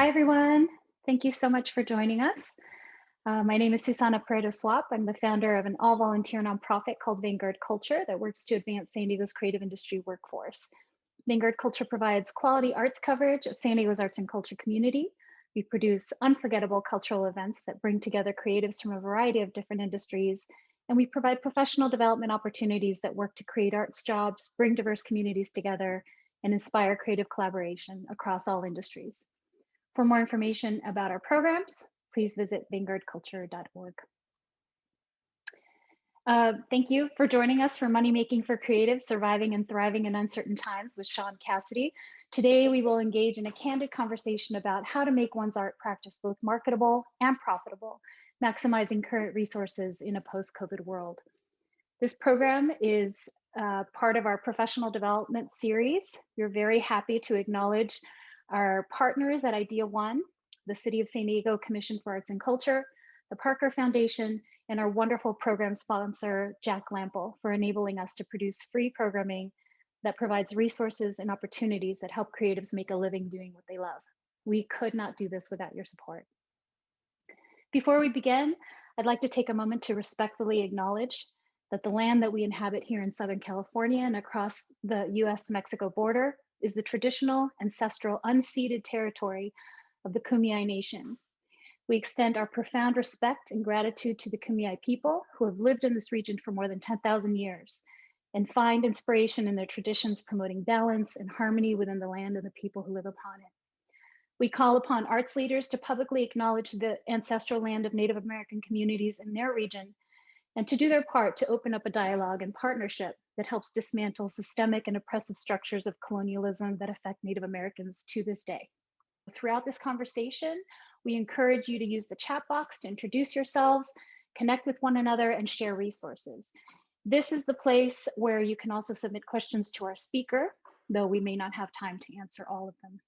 Hi, everyone. Thank you so much for joining us. My name is Susana Paredes-Swap. I'm the founder of an all-volunteer nonprofit called Vanguard Culture that works to advance San Diego's creative industry workforce. Vanguard Culture provides quality arts coverage of San Diego's arts and culture community. We produce unforgettable cultural events that bring together creatives from a variety of different industries, and we provide professional development opportunities that work to create arts jobs, bring diverse communities together, and inspire creative collaboration across all industries. For more information about our programs, please visit vanguardculture.org. Thank you for joining us for Moneymaking for Creatives, Surviving and Thriving in Uncertain Times with Shaun Cassidy. Today, we will engage in a candid conversation about how to make one's art practice both marketable and profitable, maximizing current resources in a post-COVID world. This program is part of our professional development series. We're very happy to acknowledge our partners at Idea One, the City of San Diego Commission for Arts and Culture, the Parker Foundation, and our wonderful program sponsor, Jack Lample, for enabling us to produce free programming that provides resources and opportunities that help creatives make a living doing what they love. We could not do this without your support. Before we begin, I'd like to take a moment to respectfully acknowledge that the land that we inhabit here in Southern California and across the US-Mexico border is the traditional, ancestral, unceded territory of the Kumeyaay Nation. We extend our profound respect and gratitude to the Kumeyaay people who have lived in this region for more than 10,000 years and find inspiration in their traditions promoting balance and harmony within the land and the people who live upon it. We call upon arts leaders to publicly acknowledge the ancestral land of Native American communities in their region and to do their part to open up a dialogue and partnership that helps dismantle systemic and oppressive structures of colonialism that affect Native Americans to this day. Throughout this conversation, we encourage you to use the chat box to introduce yourselves, connect with one another, and share resources. This is the place where you can also submit questions to our speaker, though we may not have time to answer all of them.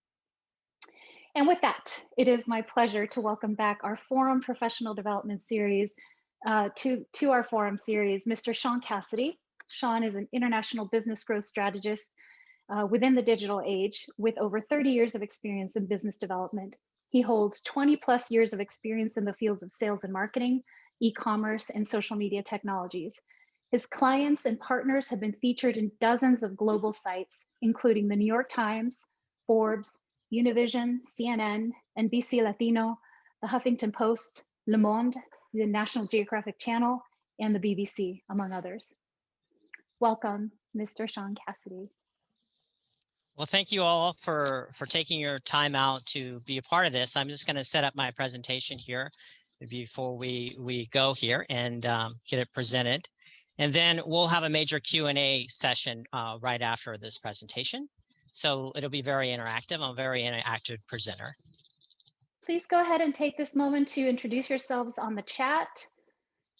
And with that, it is my pleasure to welcome back our Forum Professional Development Series to our Forum series, Mr. Shaun Cassidy. Shaun is an international business growth strategist within the digital age with over 30 years of experience in business development. He holds 20 plus years of experience in the fields of sales and marketing, e-commerce, and social media technologies. His clients and partners have been featured in dozens of global sites, including the New York Times, Forbes, Univision, CNN, NBC Latino, the Huffington Post, Le Monde, the National Geographic Channel, and the BBC, among others. Welcome, Mr. Shaun Cassidy. Well, thank you all for taking your time out to be a part of this. I'm just going to set up my presentation here before we go here and get it presented. And then we'll have a major Q&A session right after this presentation. So it'll be very interactive. I'm a very interactive presenter. Please go ahead and take this moment to introduce yourselves on the chat.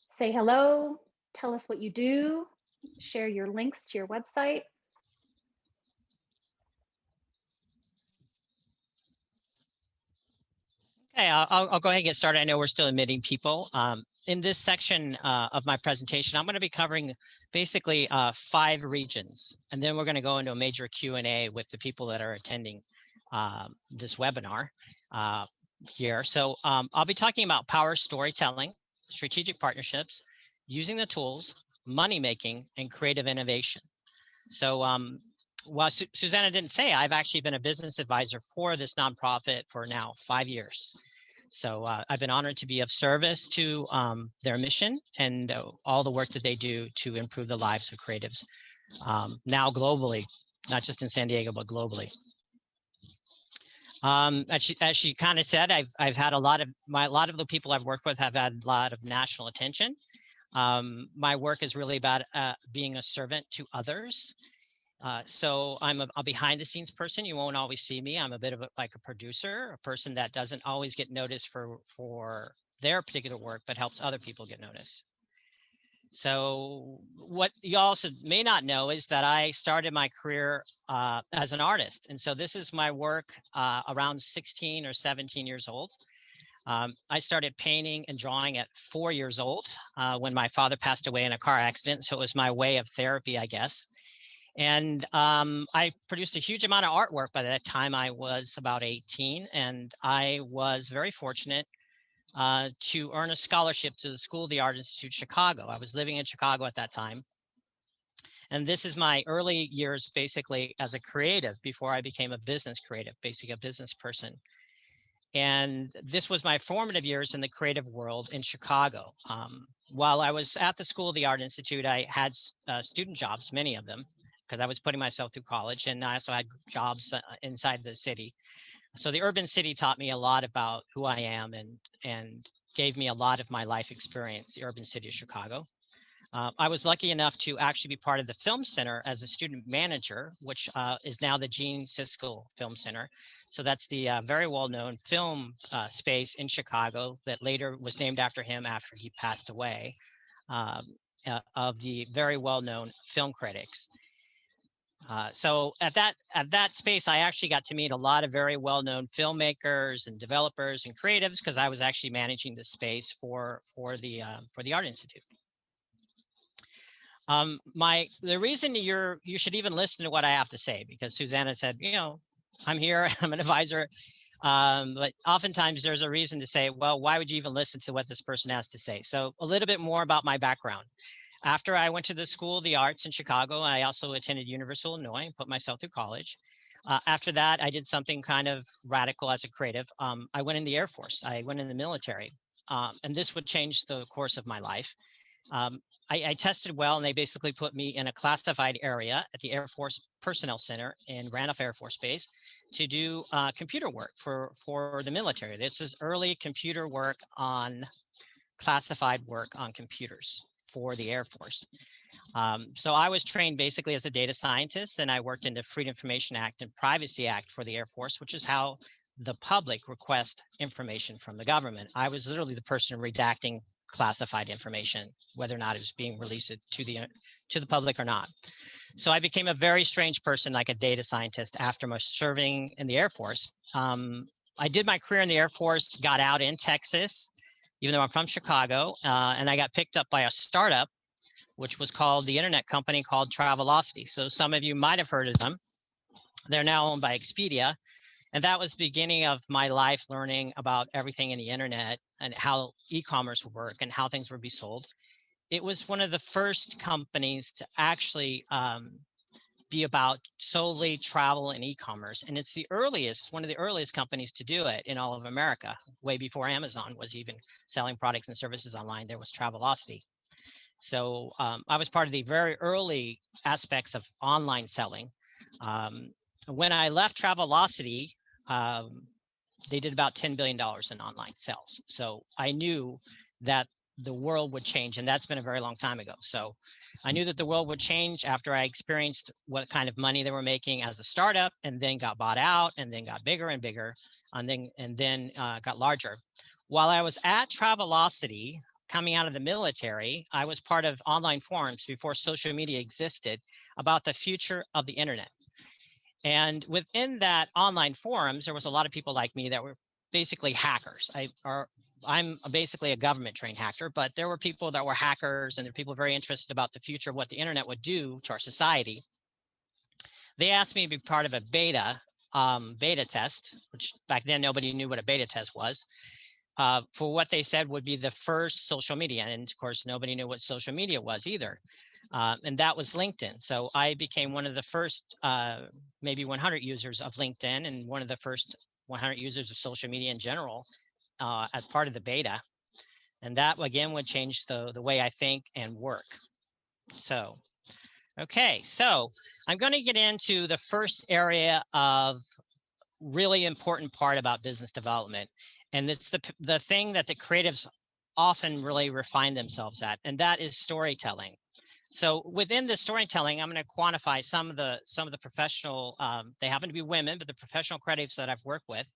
Say hello, tell us what you do, share your links to your website. Okay, I'll go ahead and get started. I know we're still admitting people. In this section of my presentation, I'm going to be covering basically 5 regions, and then we're going to go into a major Q&A with the people that are attending this webinar here. So I'll be talking about power storytelling, strategic partnerships, using the tools, money making, and creative innovation. So while Susanna didn't say, I've actually been a business advisor for this nonprofit for now 5 years. So I've been honored to be of service to their mission and all the work that they do to improve the lives of creatives now globally, not just in San Diego, but globally. As she kind of said, I've had a lot of the people I've worked with have had a lot of national attention. My work is really about being a servant to others. So I'm a behind the scenes person. You won't always see me. I'm a bit of like a producer, a person that doesn't always get noticed for their particular work, but helps other people get noticed. So what you also may not know is that I started my career as an artist. And so this is my work around 16 or 17 years old. I started painting and drawing at 4 years old when my father passed away in a car accident. So it was my way of therapy, I guess. And I produced a huge amount of artwork by that time. I was about 18, and I was very fortunate to earn a scholarship to the School of the Art Institute Chicago. I was living in Chicago at that time. And this is my early years basically as a creative before I became a business creative, basically a business person. And this was my formative years in the creative world in Chicago. While I was at the School of the Art Institute, I had student jobs, many of them, because I was putting myself through college, and I also had jobs inside the city. So the urban city taught me a lot about who I am and gave me a lot of my life experience, the urban city of Chicago. I was lucky enough to actually be part of the Film Center as a student manager, which is now the Gene Siskel Film Center. So that's the very well-known film space in Chicago that later was named after him after he passed away, of the very well-known film critics. So at that space, I actually got to meet a lot of very well-known filmmakers and developers and creatives because I was actually managing the space for the Art Institute. The reason you should even listen to what I have to say, because Susanna said, I'm here, I'm an advisor. But oftentimes there's a reason to say, well, why would you even listen to what this person has to say? So a little bit more about my background. After I went to the School of the Arts in Chicago, I also attended University of Illinois and put myself through college. After that, I did something kind of radical as a creative. I went in the Air Force. I went in the military. And this would change the course of my life. I tested well, and they basically put me in a classified area at the Air Force Personnel Center in Randolph Air Force Base to do computer work for the military. This is early computer work on classified work on computers for the Air Force. So I was trained basically as a data scientist, and I worked in the Freedom Information Act and Privacy Act for the Air Force, which is how the public request information from the government. I was literally the person redacting classified information, whether or not it was being released to the public or not. So I became a very strange person, like a data scientist, after my serving in the Air Force. I did my career in the Air Force, got out in Texas, even though I'm from Chicago, and I got picked up by a startup, which was called the internet company called Travelocity. So some of you might have heard of them. They're now owned by Expedia. And that was the beginning of my life learning about everything in the internet and how e-commerce would work and how things would be sold. It was one of the first companies to actually be about solely travel and e-commerce. And it's one of the earliest companies to do it in all of America. Way before Amazon was even selling products and services online, there was Travelocity. So I was part of the very early aspects of online selling. When I left Travelocity, they did about $10 billion in online sales. So I knew that the world would change, and that's been a very long time ago. So I knew that the world would change after I experienced what kind of money they were making as a startup, and then got bought out, and then got bigger and bigger, and then got larger. While I was at Travelocity, coming out of the military, I was part of online forums before social media existed about the future of the internet. And within that online forums, there was a lot of people like me that were basically hackers. I'm basically a government trained hacker, but there were people that were hackers, and there were people very interested about the future of what the internet would do to our society. They asked me to be part of a beta test, which back then nobody knew what a beta test was, for what they said would be the first social media. And of course, nobody knew what social media was either. And that was LinkedIn. So I became one of the first, maybe 100 users of LinkedIn, and one of the first 100 users of social media in general as part of the beta. And that, again, would change the way I think and work. So, okay, so I'm going to get into the first area of really important part about business development. And it's the thing that the creatives often really refine themselves at, and that is storytelling. So within the storytelling, I'm going to quantify some of the professional, they happen to be women, but the professional creatives that I've worked with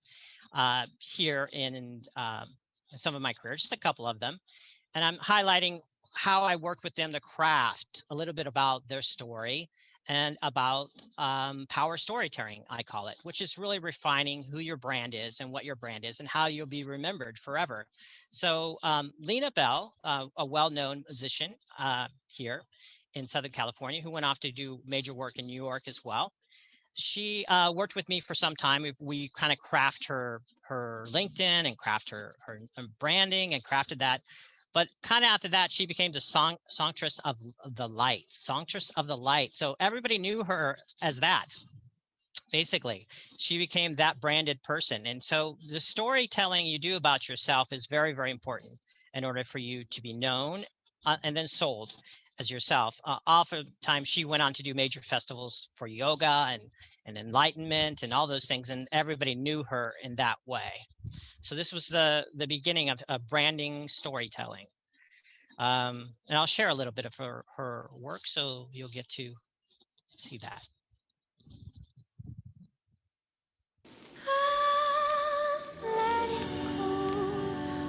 here in some of my career, just a couple of them. And I'm highlighting how I worked with them to craft a little bit about their story and about power storytelling, I call it, which is really refining who your brand is and what your brand is and how you'll be remembered forever. So Lena Bell, a well-known musician here in Southern California, who went off to do major work in New York as well. She worked with me for some time. We kind of craft her LinkedIn and craft her branding and crafted that. But kind of after that, she became the songstress of the light, songstress of the light. So everybody knew her as that. Basically, she became that branded person. And so the storytelling you do about yourself is very, very important in order for you to be known and then sold as yourself. Oftentimes she went on to do major festivals for yoga and enlightenment and all those things. And everybody knew her in that way. So this was the beginning of branding storytelling. And I'll share a little bit of her work, so you'll get to see that.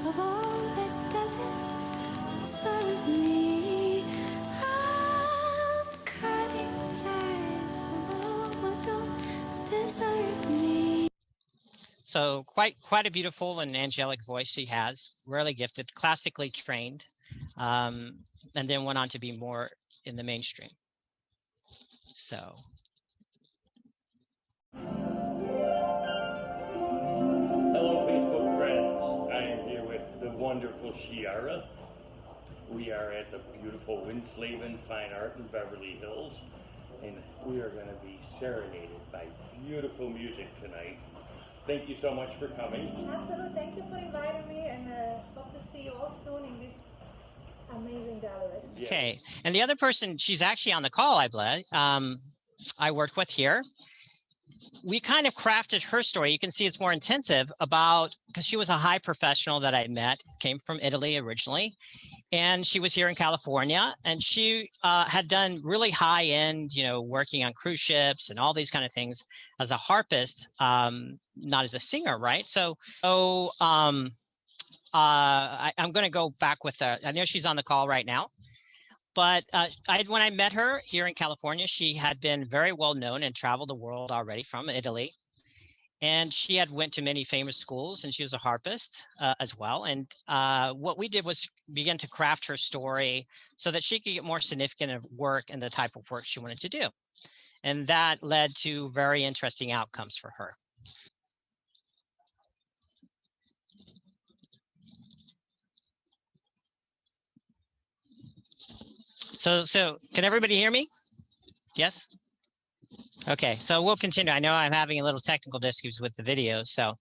Of all that doesn't serve me, I'm cutting ties from all who don't deserve me. So quite a beautiful and angelic voice she has, rarely gifted, classically trained, and then went on to be more in the mainstream. So. Hello, Facebook friends. I am here with the wonderful Shiara. We are at the beautiful Winslavin Fine Art in Beverly Hills, and we are going to be serenaded by beautiful music tonight. Thank you so much for coming. Absolutely. Thank you for inviting me, and hope to see you all soon in this amazing gallery. Okay, and the other person, she's actually on the call, I believe, I worked with here. We kind of crafted her story. You can see it's more intensive about, because she was a high professional that I met, came from Italy originally, and she was here in California, and she had done really high end, working on cruise ships and all these kind of things as a harpist, not as a singer, right? I'm going to go back with I know she's on the call right now. But when I met her here in California, she had been very well known and traveled the world already from Italy. And she had went to many famous schools, and she was a harpist as well. And what we did was begin to craft her story so that she could get more significant of work and the type of work she wanted to do. And that led to very interesting outcomes for her. So can everybody hear me? Yes? Okay, so we'll continue. I know I'm having a little technical issues with the videos, so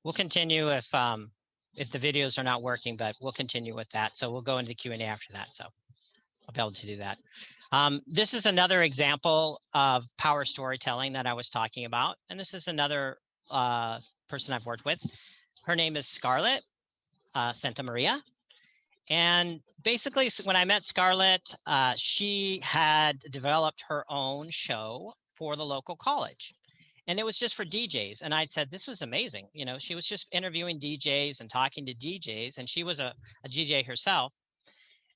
we'll continue if the videos are not working, but we'll continue with that. So we'll go into the Q&A after that, so I'll be able to do that. This is another example of power storytelling that I was talking about, and this is another person I've worked with. Her name is Scarlett Santa Maria. And basically, when I met Scarlett, she had developed her own show for the local college. And it was just for DJs. And I'd said, this was amazing. She was just interviewing DJs and talking to DJs. And she was a DJ herself.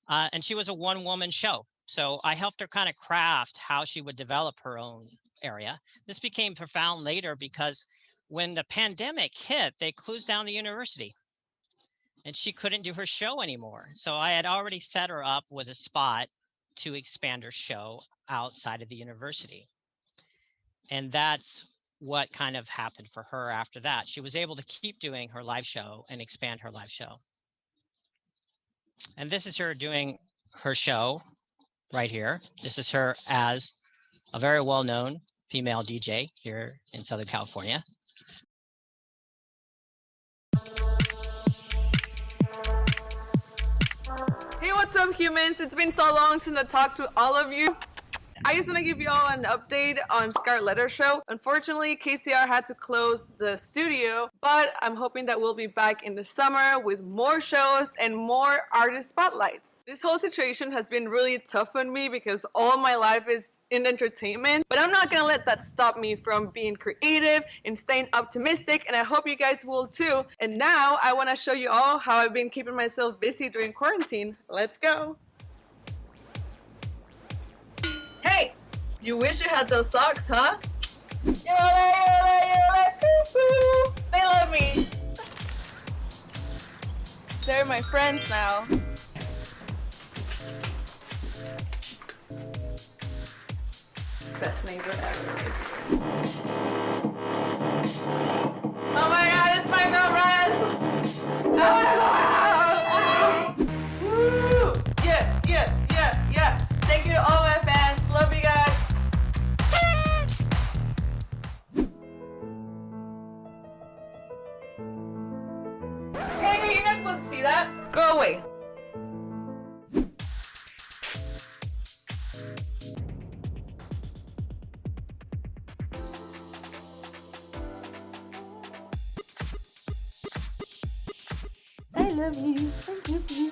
And she was a one-woman show. So I helped her kind of craft how she would develop her own area. This became profound later because when the pandemic hit, they closed down the university. And she couldn't do her show anymore. So I had already set her up with a spot to expand her show outside of the university. And that's what kind of happened for her after that. She was able to keep doing her live show and expand her live show. And this is her doing her show right here. This is her as a very well-known female DJ here in Southern California. Hey, what's up, humans? It's been so long since I talked to all of you. I just want to give you all an update on Scarletta's show. Unfortunately, KCR had to close the studio, but I'm hoping that we'll be back in the summer with more shows and more artist spotlights. This whole situation has been really tough on me because all my life is in entertainment, but I'm not going to let that stop me from being creative and staying optimistic, and I hope you guys will too. And now I want to show you all how I've been keeping myself busy during quarantine. Let's go. Hey, You wish you had those socks, huh? Yola, poo-poo. They love me. They're my friends now. Best neighbor ever. Oh my god, it's my girlfriend! I wanna go out! Woo! Yeah, yeah, yeah, yeah. Thank you to all my fans. Love you guys. Hey, you're not supposed to see that. Go away. I love you. I love you.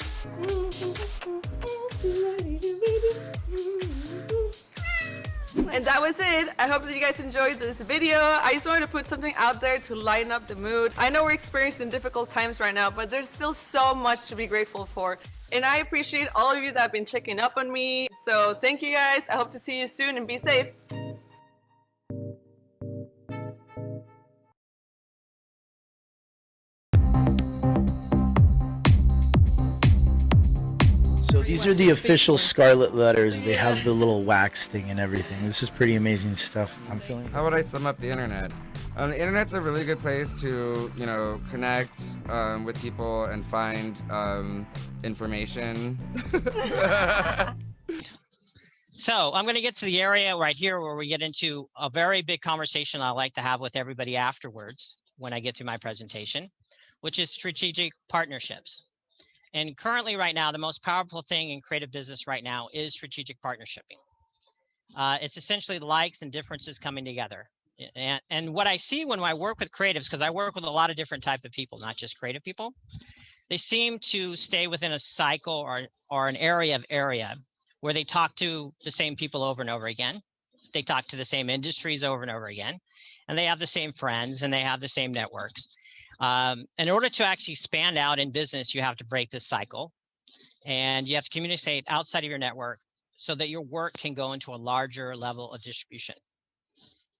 And that was it. I hope that you guys enjoyed this video. I just wanted to put something out there to lighten up the mood. I know we're experiencing difficult times right now, but there's still so much to be grateful for. And I appreciate all of you that have been checking up on me. So thank you guys. I hope to see you soon and be safe. So these are the official Scarlet letters. They have the little wax thing and everything. This is pretty amazing stuff. I'm feeling. How would I sum up the internet? The internet's a really good place to, you know, connect with people and find information. So I'm going to get to the area right here where we get into a very big conversation I like to have with everybody afterwards when I get through my presentation, which is strategic partnerships. And currently right now, the most powerful thing in creative business right now is strategic partnershiping. It's essentially likes and differences coming together. And what I see when I work with creatives, because I work with a lot of different type of people, not just creative people, they seem to stay within a cycle or an area where they talk to the same people over and over again. They talk to the same industries over and over again, and they have the same friends and they have the same networks. In order to actually expand out in business, you have to break this cycle and you have to communicate outside of your network so that your work can go into a larger level of distribution.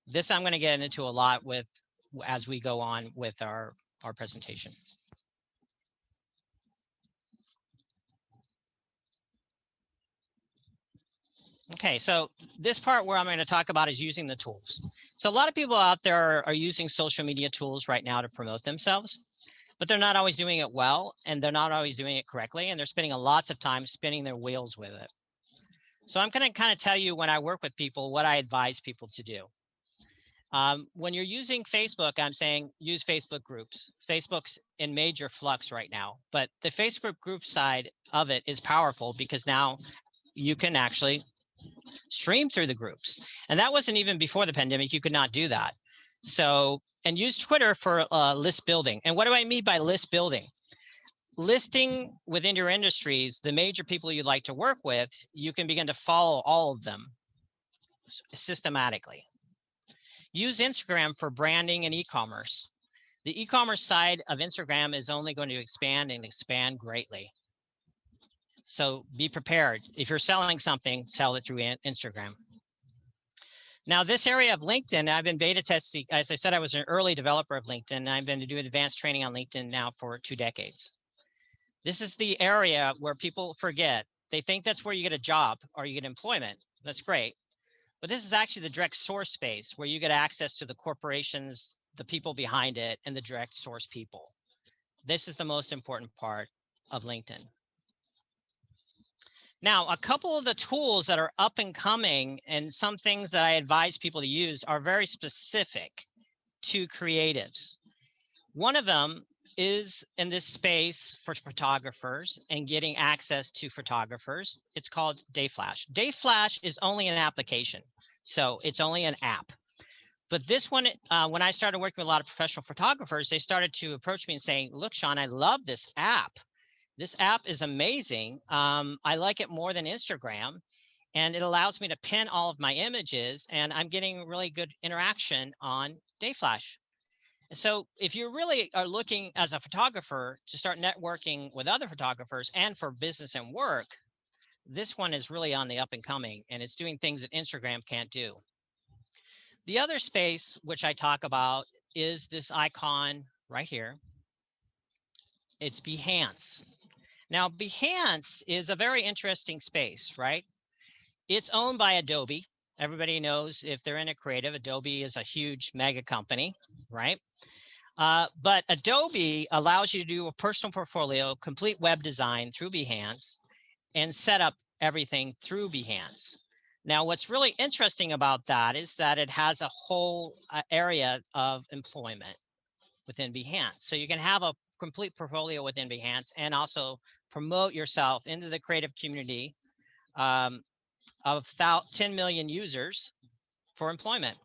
This I'm going to get into a lot with as we go on with our presentation. Okay, so this part where I'm going to talk about is using the tools. So a lot of people out there are using social media tools right now to promote themselves, but they're not always doing it well, and they're not always doing it correctly, and they're spending lots of time spinning their wheels with it. So I'm going to kind of tell you when I work with people what I advise people to do. When you're using Facebook, I'm saying use Facebook groups. Facebook's in major flux right now, but the Facebook group side of it is powerful because now you can actually stream through the groups. And that wasn't even before the pandemic. You could not do that. So, and use Twitter for list building. And what do I mean by list building? Listing within your industries, the major people you'd like to work with, you can begin to follow all of them systematically. Use Instagram for branding and e-commerce. The e-commerce side of Instagram is only going to expand and expand greatly. So be prepared. If you're selling something, sell it through Instagram. Now, this area of LinkedIn, I've been beta testing. As I said, I was an early developer of LinkedIn, and I've been doing advanced training on LinkedIn now for 2 decades. This is the area where people forget. They think that's where you get a job or you get employment. That's great. But this is actually the direct source space where you get access to the corporations, the people behind it, and the direct source people. This is the most important part of LinkedIn. Now, a couple of the tools that are up and coming and some things that I advise people to use are very specific to creatives. One of them is in this space for photographers and getting access to photographers. It's called Dayflash. Dayflash is only an application, so it's only an app. But this one, when I started working with a lot of professional photographers, they started to approach me and saying, look, Shaun, I love this app. This app is amazing. I like it more than Instagram, and it allows me to pin all of my images, and I'm getting really good interaction on Dayflash. So if you really are looking as a photographer to start networking with other photographers and for business and work, this one is really on the up and coming, and it's doing things that Instagram can't do. The other space which I talk about is this icon right here. It's Behance. Now, Behance is a very interesting space, right? It's owned by Adobe. Everybody knows, if they're in a creative, Adobe is a huge mega company, right? But Adobe allows you to do a personal portfolio, complete web design through Behance, and set up everything through Behance. Now, what's really interesting about that is that it has a whole area of employment within Behance. So you can have a complete portfolio within Behance and also promote yourself into the creative community of 10 million users for employment.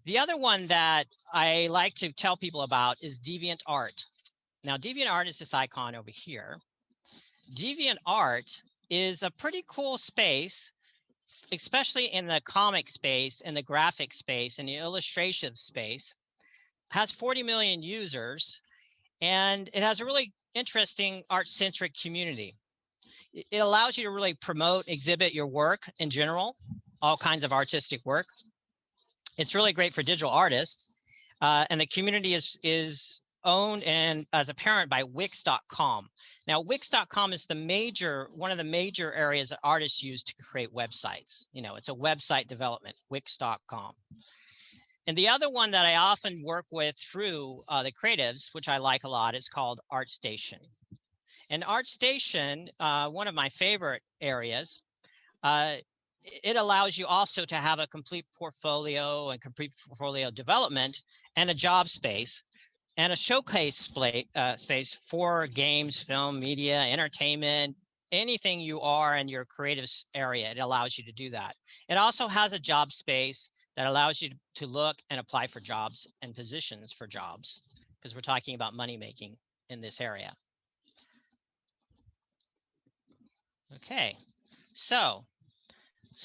The other one that I like to tell people about is Deviantart. Now, Deviantart is this icon over here. Deviantart is a pretty cool space, especially in the comic space and the graphic space and the illustration space. It has 40 million users, and it has a really interesting art-centric community. It allows you to really promote, exhibit your work in general, all kinds of artistic work. It's really great for digital artists, and the community is owned and as a parent by Wix.com. Now, Wix.com is one of the major areas that artists use to create websites. You know, it's a website development, Wix.com. And the other one that I often work with through the creatives, which I like a lot, is called ArtStation. And ArtStation, one of my favorite areas, it allows you also to have a complete portfolio and complete portfolio development and a job space and a showcase space for games, film, media, entertainment, anything you are in your creative area. It allows you to do that. It also has a job space that allows you to look and apply for jobs and positions for jobs, because we're talking about money making in this area. Okay, so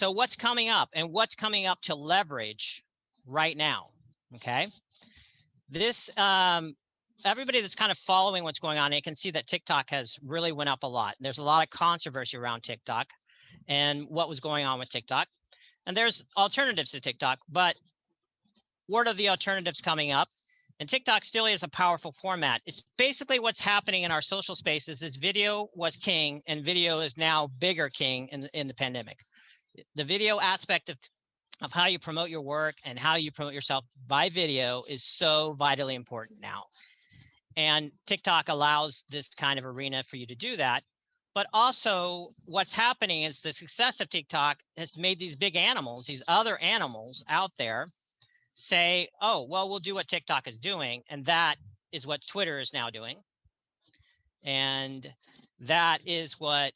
what's coming up and what's coming up to leverage right now? Okay, this everybody that's kind of following what's going on, you can see that TikTok has really went up a lot. There's a lot of controversy around TikTok and what was going on with TikTok. And there's alternatives to TikTok, but what are the alternatives coming up? And TikTok still is a powerful format. It's basically what's happening in our social spaces is video was king, and video is now bigger king in the pandemic. The video aspect of how you promote your work and how you promote yourself by video is so vitally important now. And TikTok allows this kind of arena for you to do that. But also what's happening is the success of TikTok has made these big animals, these other animals out there say, oh, well, we'll do what TikTok is doing. And that is what Twitter is now doing. And that is what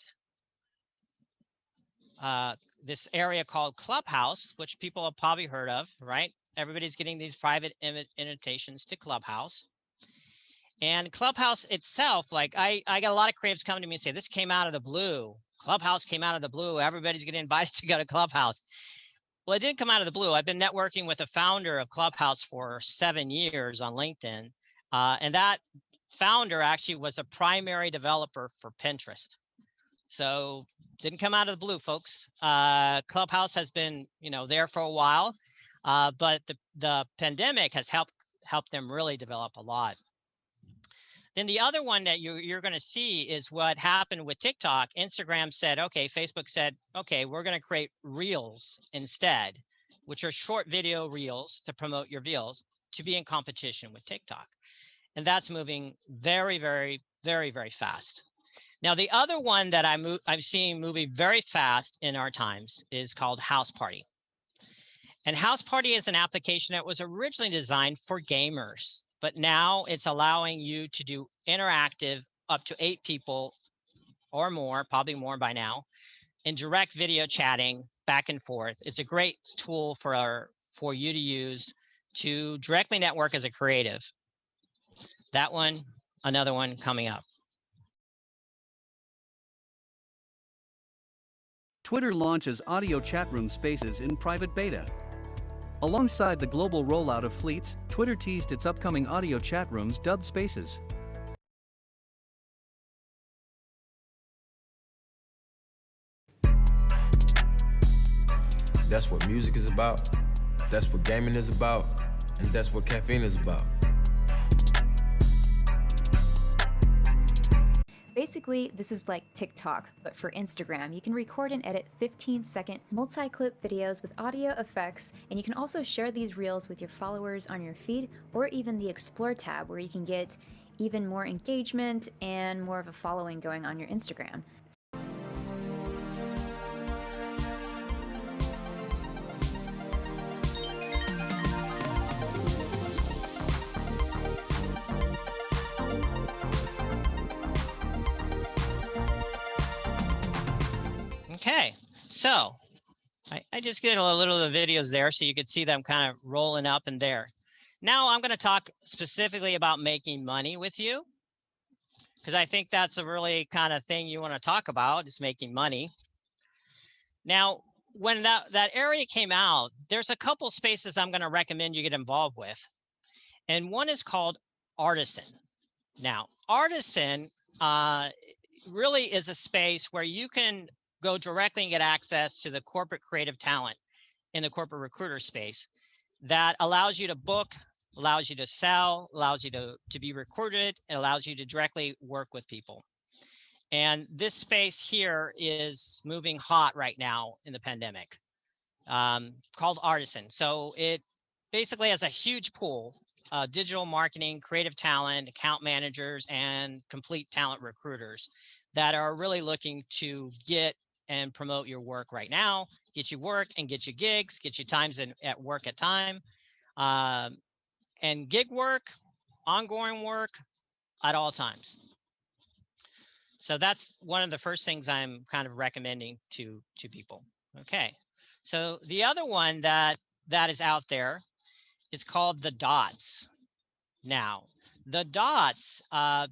this area called Clubhouse, which people have probably heard of, right? Everybody's getting these private invitations to Clubhouse. And Clubhouse itself, like I got a lot of creatives coming to me and say, this came out of the blue. Clubhouse came out of the blue. Everybody's getting invited to go to Clubhouse. Well, it didn't come out of the blue. I've been networking with the founder of Clubhouse for 7 years on LinkedIn. And that founder actually was the primary developer for Pinterest. So didn't come out of the blue, folks. Clubhouse has been, there for a while, but the pandemic has helped them really develop a lot. Then the other one that you're going to see is what happened with TikTok. Instagram said, okay, Facebook said, okay, we're going to create Reels instead, which are short video Reels to promote your Reels to be in competition with TikTok. And that's moving very, very, very, very fast. Now, the other one that I'm seeing moving very fast in our times is called House Party. And House Party is an application that was originally designed for gamers. But now it's allowing you to do interactive up to 8 people or more, probably more by now, in direct video chatting back and forth. It's a great tool for you to use to directly network as a creative. That one, another one coming up. Twitter launches audio chat room spaces in private beta. Alongside the global rollout of Fleets, Twitter teased its upcoming audio chat rooms dubbed Spaces. That's what music is about. That's what gaming is about. And that's what caffeine is about. Basically, this is like TikTok, but for Instagram. You can record and edit 15-second multi-clip videos with audio effects, and you can also share these reels with your followers on your feed, or even the Explore tab, where you can get even more engagement and more of a following going on your Instagram. Okay, so I just did a little of the videos there so you could see them kind of rolling up in there. Now I'm going to talk specifically about making money with you, because I think that's a really kind of thing you want to talk about, is making money. Now, when that area came out, there's a couple spaces I'm going to recommend you get involved with. And one is called Artisan. Now, Artisan really is a space where you can go directly and get access to the corporate creative talent in the corporate recruiter space that allows you to book, allows you to sell, allows you to be recruited, and allows you to directly work with people. And this space here is moving hot right now in the pandemic, called Artisan. So it basically has a huge pool, digital marketing, creative talent, account managers, and complete talent recruiters that are really looking to get and promote your work right now, get you work and get you gigs, get you times at work at time, and gig work, ongoing work at all times. So that's one of the first things I'm kind of recommending to people. Okay, so the other one that is out there is called the Dots. Now, the Dots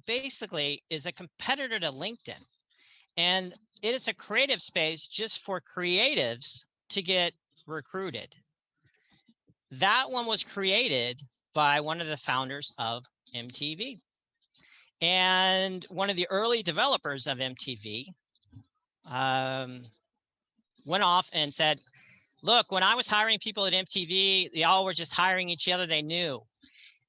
basically is a competitor to LinkedIn, and it is a creative space just for creatives to get recruited. That one was created by one of the founders of MTV. And one of the early developers of MTV went off and said, look, when I was hiring people at MTV, they all were just hiring each other they knew.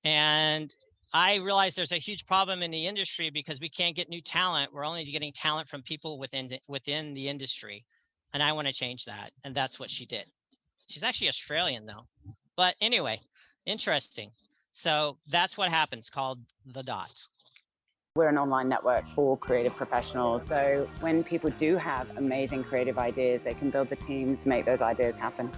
And I realized there's a huge problem in the industry because we can't get new talent. We're only getting talent from people within the industry. And I want to change that. And that's what she did. She's actually Australian though. But anyway, interesting. So that's what happens, called the Dots. We're an online network for creative professionals. So when people do have amazing creative ideas, they can build the team to make those ideas happen.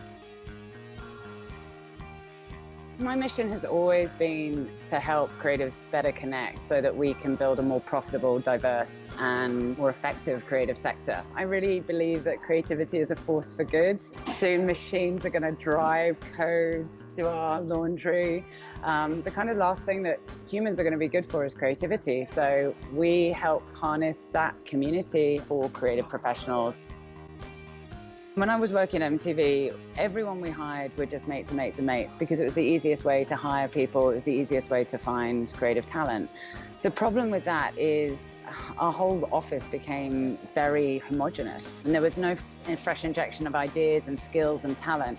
My mission has always been to help creatives better connect so that we can build a more profitable, diverse, and more effective creative sector. I really believe that creativity is a force for good. Soon machines are going to drive code, do our laundry. The kind of last thing that humans are going to be good for is creativity. So we help harness that community for creative professionals. When I was working at MTV, everyone we hired were just mates and mates and mates because it was the easiest way to hire people. It was the easiest way to find creative talent. The problem with that is our whole office became very homogenous and there was no fresh injection of ideas and skills and talent.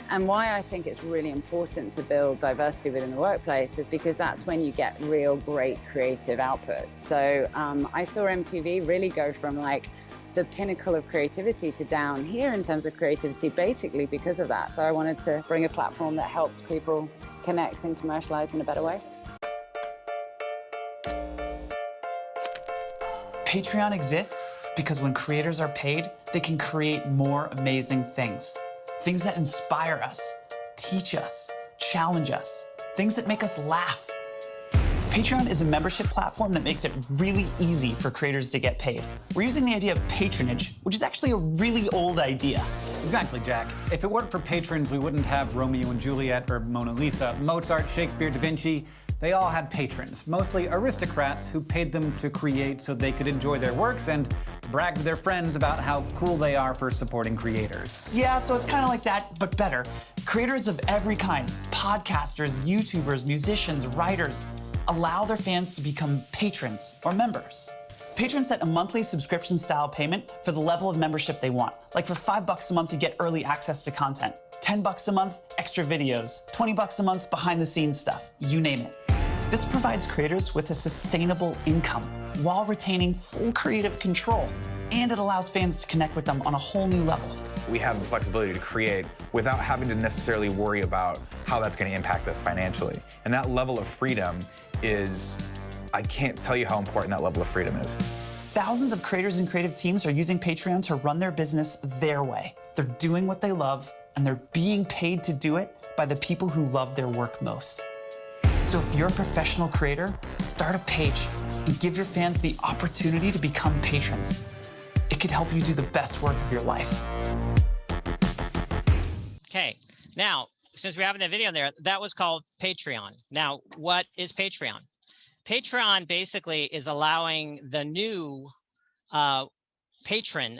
And why I think it's really important to build diversity within the workplace is because that's when you get real great creative outputs. So I saw MTV really go from like the pinnacle of creativity to down here in terms of creativity, basically because of that. So I wanted to bring a platform that helped people connect and commercialize in a better way. Patreon exists because when creators are paid, they can create more amazing things. Things that inspire us, teach us, challenge us, things that make us laugh. Patreon is a membership platform that makes it really easy for creators to get paid. We're using the idea of patronage, which is actually a really old idea. Exactly, Jack. If it weren't for patrons, we wouldn't have Romeo and Juliet or Mona Lisa. Mozart, Shakespeare, Da Vinci, they all had patrons, mostly aristocrats who paid them to create so they could enjoy their works and brag to their friends about how cool they are for supporting creators. Yeah, so it's kind of like that, but better. Creators of every kind, podcasters, YouTubers, musicians, writers, allow their fans to become patrons or members. Patrons set a monthly subscription style payment for the level of membership they want. Like for $5 a month, you get early access to content. $10 a month, extra videos. $20 a month, behind the scenes stuff. You name it. This provides creators with a sustainable income while retaining full creative control. And it allows fans to connect with them on a whole new level. We have the flexibility to create without having to necessarily worry about how that's going to impact us financially. And that level of freedom is, I can't tell you how important that level of freedom is. Thousands of creators and creative teams are using Patreon to run their business their way. They're doing what they love, and they're being paid to do it by the people who love their work most. So if you're a professional creator, start a page and give your fans the opportunity to become patrons. It could help you do the best work of your life. Okay, now, since we're having that video there, that was called Patreon. Now, what is Patreon? Patreon basically is allowing the new patron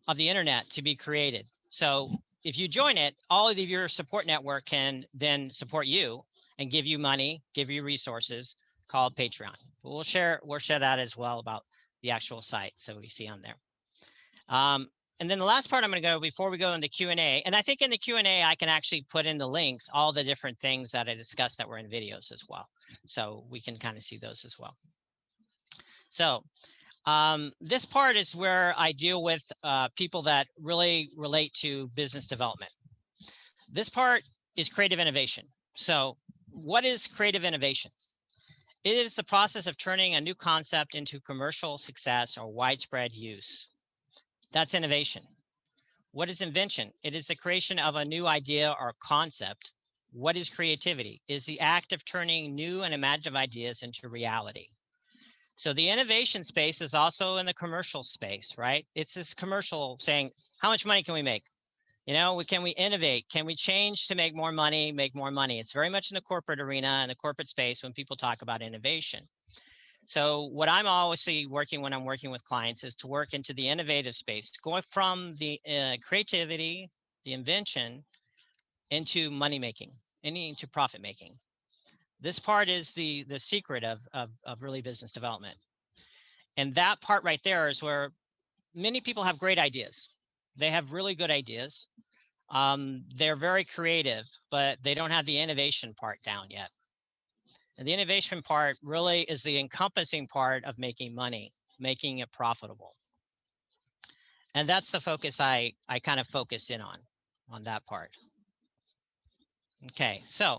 of the internet to be created. So if you join it, all of your support network can then support you and give you money, give you resources, called Patreon. We'll share that as well about the actual site, so we see on there. And then the last part I'm going to go before we go into Q&A, and I think in the Q&A I can actually put in the links, all the different things that I discussed that were in videos as well, so we can kind of see those as well. So this part is where I deal with people that really relate to business development. This part is creative innovation. So what is creative innovation? It is the process of turning a new concept into commercial success or widespread use. That's innovation. What is invention? It is the creation of a new idea or concept. What is creativity? It is the act of turning new and imaginative ideas into reality. So the innovation space is also in the commercial space, right? It's this commercial saying, how much money can we make? You know, can we innovate? Can we change to make more money, make more money? It's very much in the corporate arena and the corporate space when people talk about innovation. So what I'm always working when I'm working with clients is to work into the innovative space, going from the creativity, the invention, into money making, and into profit making. This part is the secret of really business development. And that part right there is where many people have great ideas. They have really good ideas. They're very creative, but they don't have the innovation part down yet. And the innovation part really is the encompassing part of making money, making it profitable. And that's the focus I kind of focus in on that part. Okay, so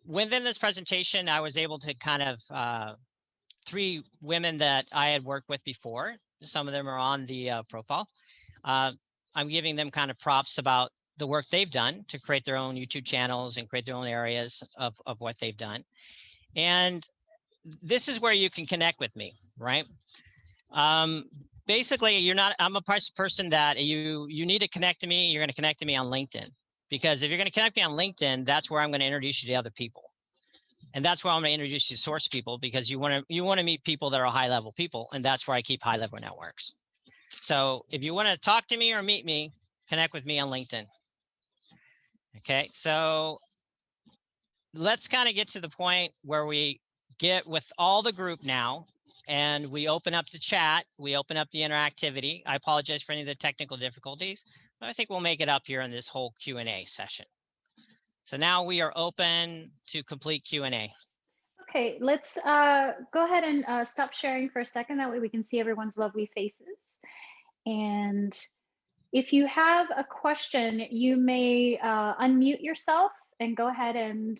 within this presentation, I was able to kind of 3 women that I had worked with before. Some of them are on the profile. I'm giving them kind of props about the work they've done to create their own YouTube channels and create their own areas of what they've done. And this is where you can connect with me, right? Basically, I'm a person that you need to connect to me. You're going to connect to me on LinkedIn, because if you're going to connect me on LinkedIn, that's where I'm going to introduce you to other people. And that's where I'm going to introduce you to source people, because you want to meet people that are high level people. And that's where I keep high level networks. So if you want to talk to me or meet me, connect with me on LinkedIn. Okay, so let's kind of get to the point where we get with all the group now, and we open up the chat, we open up the interactivity. I apologize for any of the technical difficulties, but I think we'll make it up here in this whole Q&A session. So now we are open to complete Q&A. Okay, let's go ahead and stop sharing for a second. That way we can see everyone's lovely faces. And if you have a question, you may unmute yourself and go ahead and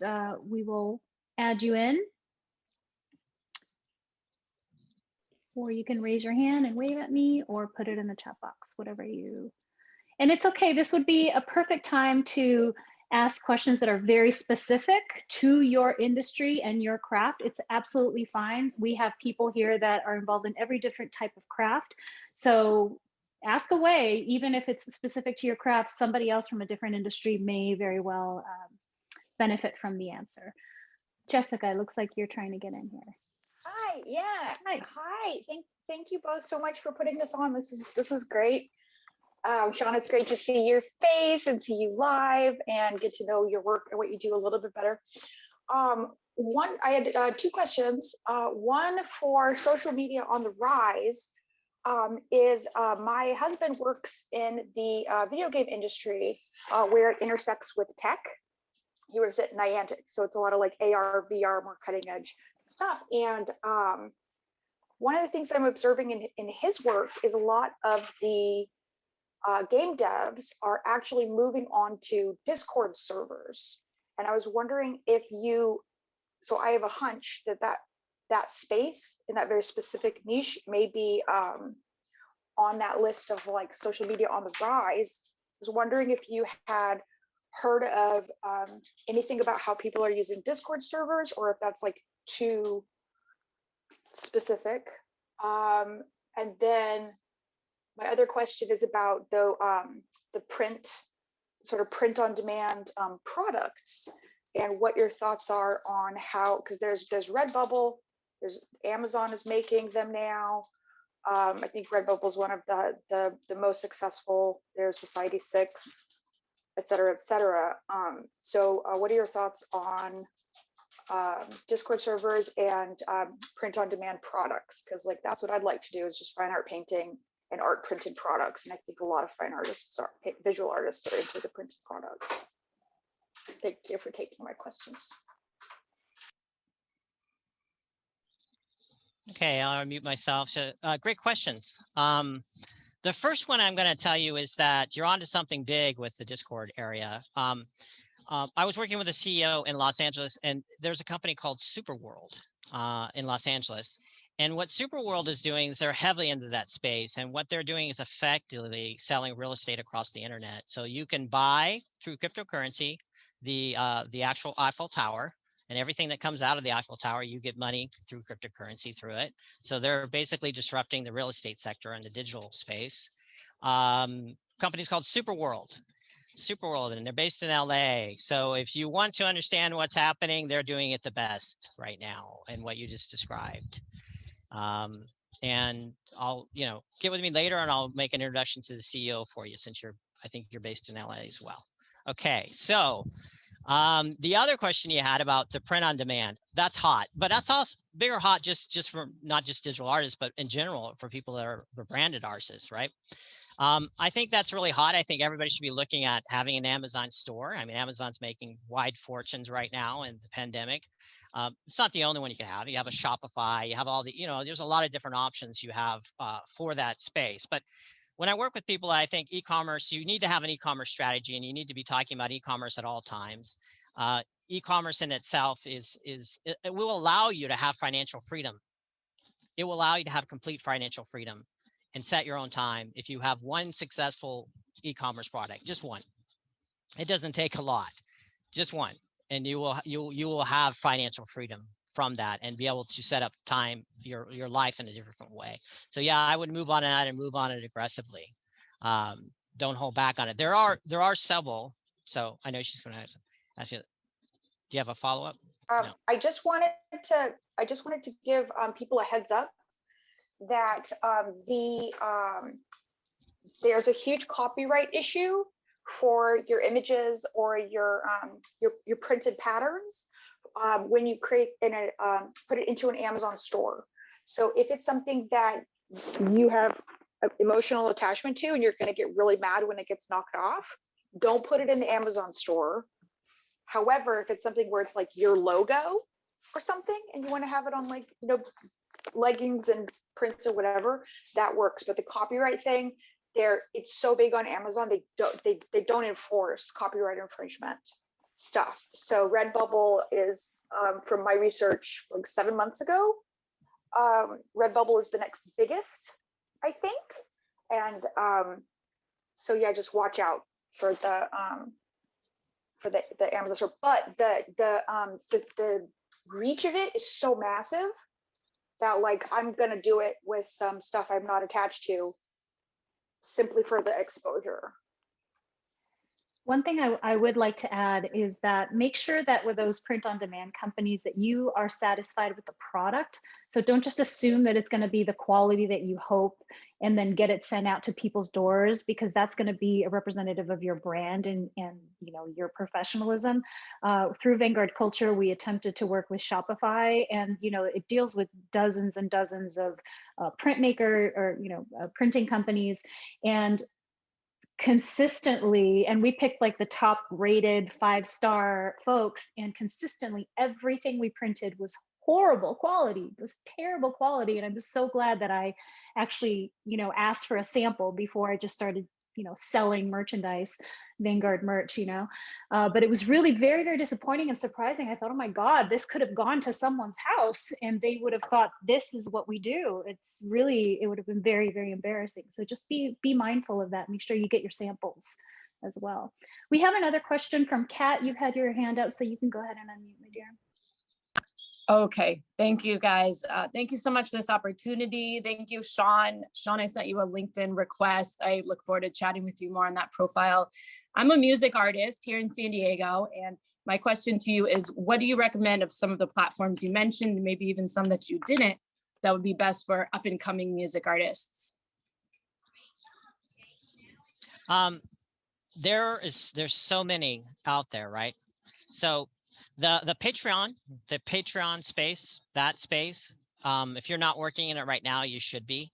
we will add you in. Or you can raise your hand and wave at me, or put it in the chat box, whatever you. And it's okay, this would be a perfect time to ask questions that are very specific to your industry and your craft. It's absolutely fine. We have people here that are involved in every different type of craft. So ask away, even if it's specific to your craft. Somebody else from a different industry may very well benefit from the answer. Jessica, it looks like you're trying to get in here. Hi, yeah. Hi. Thank you both so much for putting this on. This is great. Shaun, it's great to see your face and see you live and get to know your work and what you do a little bit better. I had two questions. One for social media on the rise is my husband works in the video game industry where it intersects with tech. He works at Niantic, so it's a lot of like AR, VR, more cutting edge stuff. And one of the things I'm observing in his work is a lot of the game devs are actually moving on to Discord servers. And I was wondering if so I have a hunch that space in that very specific niche may be on that list of like social media on the rise. I was wondering if you had heard of anything about how people are using Discord servers, or if that's like too specific. And then my other question is about the print on demand products, and what your thoughts are on how, because there's Redbubble, there's Amazon is making them now. I think Redbubble is one of the most successful. There's Society6, et cetera, et cetera. So what are your thoughts on Discord servers and print on demand products? Because like that's what I'd like to do, is just fine art painting and art printed products. And I think a lot of fine artists visual artists are into the printed products. Thank you for taking my questions. Okay, I'll unmute myself. So, great questions. The first one I'm going to tell you is that you're onto something big with the Discord area. I was working with a CEO in Los Angeles, and there's a company called Superworld in Los Angeles. And what Superworld is doing is they're heavily into that space. And what they're doing is effectively selling real estate across the internet. So you can buy through cryptocurrency the actual Eiffel Tower, and everything that comes out of the Eiffel Tower, you get money through cryptocurrency through it. So they're basically disrupting the real estate sector in the digital space. Company's called Superworld, and they're based in LA. So if you want to understand what's happening, they're doing it the best right now and what you just described. And I'll, get with me later and I'll make an introduction to the CEO for you, since I think you're based in LA as well. Okay, so the other question you had about the print on demand, that's hot, but that's also bigger hot just for not just digital artists, but in general for people that are branded artists, right? I think that's really hot. I think everybody should be looking at having an Amazon store. I mean, Amazon's making wide fortunes right now in the pandemic. It's not the only one you can have. You have a Shopify, you have all the, there's a lot of different options you have for that space. But when I work with people, I think e-commerce, you need to have an e-commerce strategy, and you need to be talking about e-commerce at all times. E-commerce in itself it will allow you to have financial freedom. It will allow you to have complete financial freedom and set your own time if you have one successful e-commerce product, just one. It doesn't take a lot, just one, and you will have financial freedom from that and be able to set up your life in a different way. So yeah, I would move on to that and move on it aggressively. Don't hold back on it. There are several. So I know she's going to ask you. Do you have a follow-up? No. I just wanted to give people a heads up that there's a huge copyright issue for your images or your printed patterns when you create put it into an Amazon store. So if it's something that you have an emotional attachment to and you're going to get really mad when it gets knocked off, don't put it in the Amazon store. However, if it's something where it's like your logo or something and you want to have it on like, leggings and prints or whatever, that works. But the copyright thing, it's so big on Amazon, they don't enforce copyright infringement stuff. So Redbubble is, from my research like 7 months ago, Redbubble is the next biggest, I think. And so yeah, just watch out for the Amazon store. But the reach of it is so massive that like I'm gonna do it with some stuff I'm not attached to, simply for the exposure. One thing I would like to add is that make sure that with those print on demand companies that you are satisfied with the product. So don't just assume that it's going to be the quality that you hope and then get it sent out to people's doors, because that's going to be a representative of your brand and you know, your professionalism. Through Vanguard Culture, we attempted to work with Shopify, and you know, it deals with dozens and dozens of printmaker or you know, printing companies, and consistently, and we picked like the top rated 5-star folks, and consistently everything we printed was horrible quality. It was terrible quality, and I'm just so glad that I actually, you know, asked for a sample before I just started, you know, selling merchandise, Vanguard merch, you know. But it was really very, very disappointing and surprising. I thought, oh my God, this could have gone to someone's house and they would have thought this is what we do. It's really, it would have been very, very embarrassing. So just be mindful of that. Make sure you get your samples as well. We have another question from Kat. You've had your hand up, so you can go ahead and unmute, my dear. Okay, thank you guys. Thank you so much for this opportunity. Thank you, Shaun. Shaun, I sent you a LinkedIn request. I look forward to chatting with you more on that profile. I'm a music artist here in San Diego, and my question to you is, what do you recommend of some of the platforms you mentioned, maybe even some that you didn't, that would be best for up and coming music artists? There's so many out there, right? So the Patreon space, that space, if you're not working in it right now, you should be,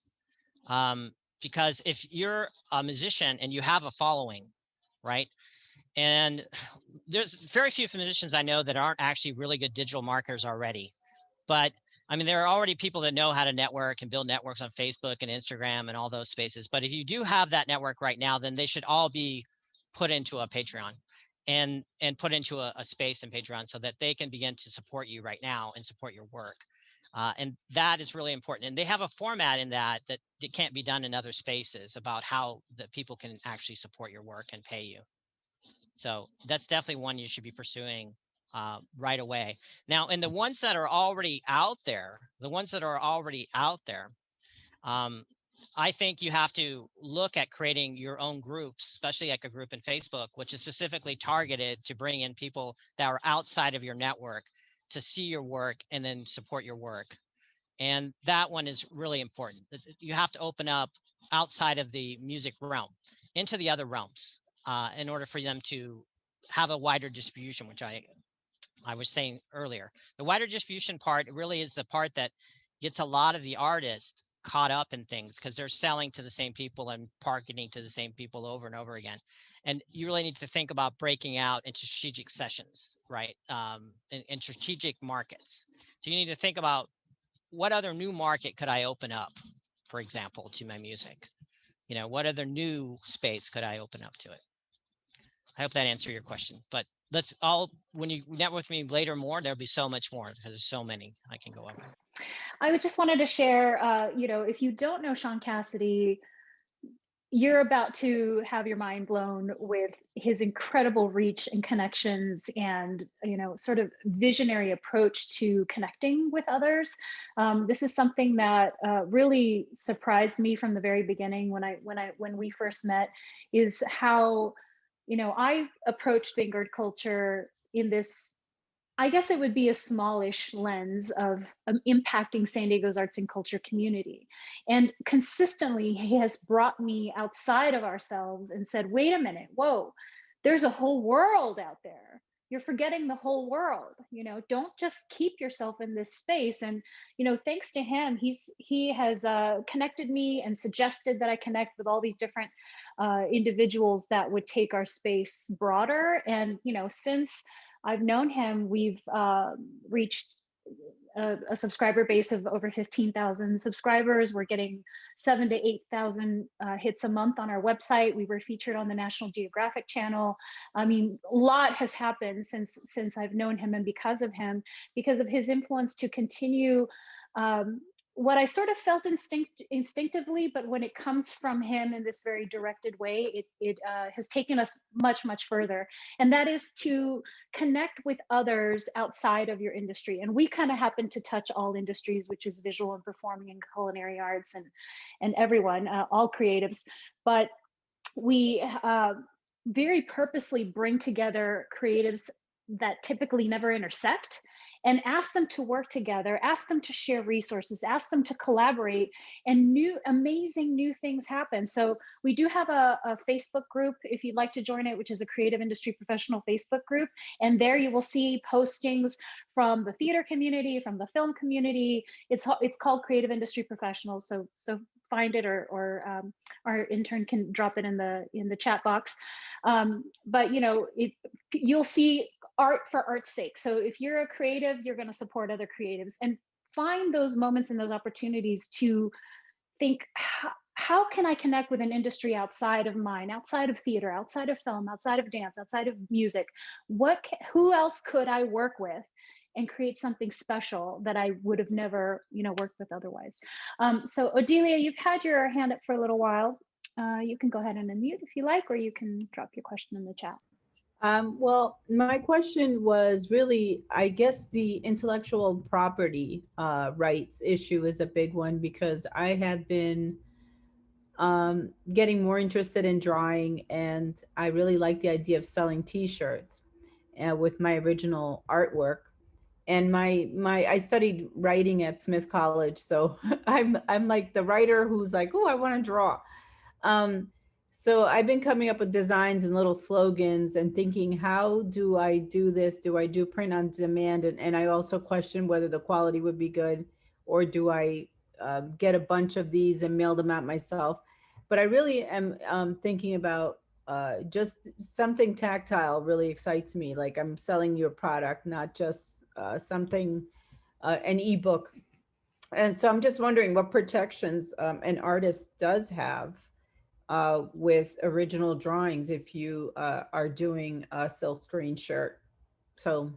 because if you're a musician and you have a following, right? And there's very few musicians I know that aren't actually really good digital marketers already. But I mean, there are already people that know how to network and build networks on Facebook and Instagram and all those spaces. But if you do have that network right now, then they should all be put into a Patreon and put into a space in Patreon so that they can begin to support you right now and support your work. And that is really important. And they have a format in that it can't be done in other spaces about how the people can actually support your work and pay you. So that's definitely one you should be pursuing right away. Now, and the ones that are already out there, I think you have to look at creating your own groups, especially like a group in Facebook, which is specifically targeted to bring in people that are outside of your network to see your work and then support your work. And that one is really important. You have to open up outside of the music realm into the other realms in order for them to have a wider distribution, which I was saying earlier. The wider distribution part really is the part that gets a lot of the artists caught up in things because they're selling to the same people and marketing to the same people over and over again. And you really need to think about breaking out into strategic sessions, right? And strategic markets. So you need to think about what other new market could I open up, for example, to my music? You know, what other new space could I open up to it? I hope that answered your question, but when you network with me later more, there'll be so much more because there's so many I can go over. I just wanted to share, you know, if you don't know Shaun Cassidy, you're about to have your mind blown with his incredible reach and connections and, you know, sort of visionary approach to connecting with others. This is something that really surprised me from the very beginning when we first met, is how, you know, I approached Vanguard Culture in this, I guess it would be a smallish lens of impacting San Diego's arts and culture community. And consistently, he has brought me outside of ourselves and said, wait a minute, whoa, there's a whole world out there. You're forgetting the whole world. You know, don't just keep yourself in this space. And, you know, thanks to him, he has connected me and suggested that I connect with all these different individuals that would take our space broader. And, you know, since I've known him, we've reached a subscriber base of over 15,000 subscribers. We're getting 7,000 to 8,000 hits a month on our website. We were featured on the National Geographic Channel. I mean, a lot has happened since I've known him, and because of him, because of his influence to continue what I sort of felt instinctively, but when it comes from him in this very directed way, it has taken us much, much further. And that is to connect with others outside of your industry. And we kind of happen to touch all industries, which is visual and performing and culinary arts and everyone, all creatives. But we very purposely bring together creatives that typically never intersect and ask them to work together, ask them to share resources, ask them to collaborate, and amazing new things happen. So we do have a Facebook group if you'd like to join it, which is a creative industry professional Facebook group. And there you will see postings from the theater community, from the film community. It's called Creative Industry Professionals. So find it, or our intern can drop it in the chat box. But you'll see art for art's sake. So if you're a creative, you're going to support other creatives, and find those moments and those opportunities to think, how can I connect with an industry outside of mine, outside of theater, outside of film, outside of dance, outside of music? Who else could I work with and create something special that I would have never, worked with otherwise? So Odelia, you've had your hand up for a little while. You can go ahead and unmute if you like, or you can drop your question in the chat. Well, my question was really, I guess the intellectual property rights issue is a big one, because I have been getting more interested in drawing, and I really like the idea of selling t-shirts with my original artwork. And I studied writing at Smith College, so I'm like the writer who's like, oh, I want to draw. So I've been coming up with designs and little slogans and thinking, how do I do this? Do I do print on demand? And I also question whether the quality would be good, or do I get a bunch of these and mail them out myself? But I really am thinking about just something tactile really excites me. Like I'm selling you a product, not just something, an ebook. And so I'm just wondering what protections an artist does have with original drawings if you are doing a silk screen shirt. So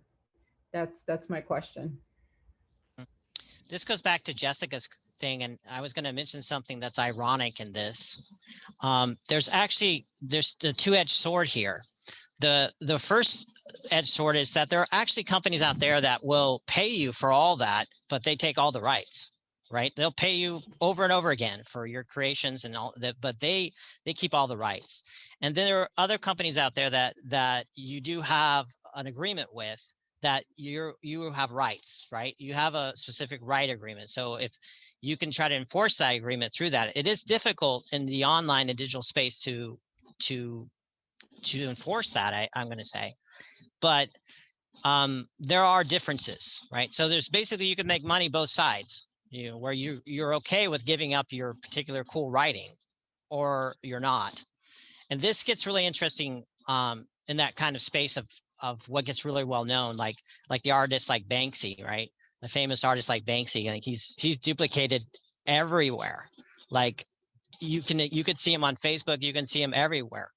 that's my question. This goes back to Jessica's thing, and I was going to mention something that's ironic in this. There's the two-edged sword here. The first edged sword is that there are actually companies out there that will pay you for all that, but they take all the rights, right? They'll pay you over and over again for your creations and all that, but they keep all the rights. And then there are other companies out there that you do have an agreement with, that you have rights, right? You have a specific right agreement. So if you can try to enforce that agreement through that, it is difficult in the online and digital space to enforce that, I'm going to say. But there are differences, right? So there's basically, you can make money both sides, where you're okay with giving up your particular cool writing, or you're not. And this gets really interesting in that kind of space of what gets really well known, like the artists like Banksy, right? The famous artist like Banksy, like he's duplicated everywhere. Like you could see him on Facebook, you can see him everywhere.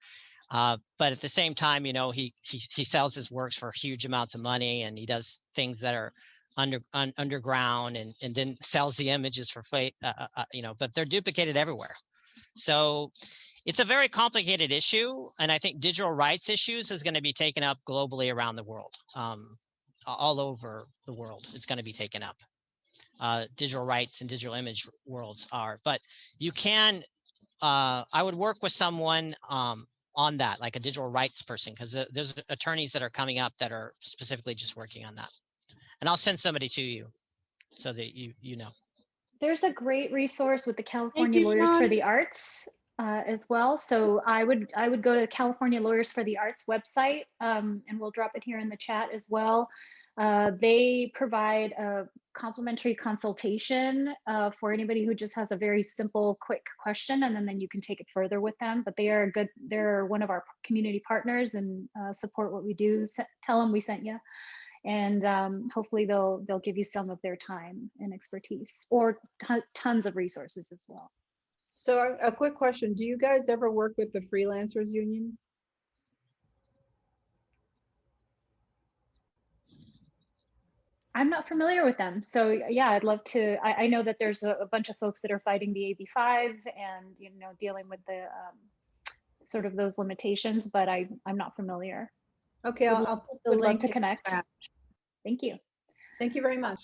But at the same time, he sells his works for huge amounts of money, and he does things that are underground, and then sells the images for but they're duplicated everywhere. So it's a very complicated issue, and I think digital rights issues is going to be taken up globally around the world, all over the world. It's going to be taken up. Digital rights and digital image worlds are, but you can. I would work with someone on that, like a digital rights person, because there's attorneys that are coming up that are specifically just working on that. And I'll send somebody to you so that you know. There's a great resource with the California Lawyers for the Arts as well. So I would go to California Lawyers for the Arts website, and we'll drop it here in the chat as well. They provide a complimentary consultation for anybody who just has a very simple, quick question, and then you can take it further with them. But they're one of our community partners and support what we do. Tell them we sent you. And hopefully they'll give you some of their time and expertise, or tons of resources as well. So a quick question, do you guys ever work with the Freelancers Union? I'm not familiar with them. So yeah, I'd love to. I know that there's a bunch of folks that are fighting the AB5 and dealing with the sort of those limitations, but I'm not familiar. Okay, I'll put the would link love to connect. Thank you. Thank you very much.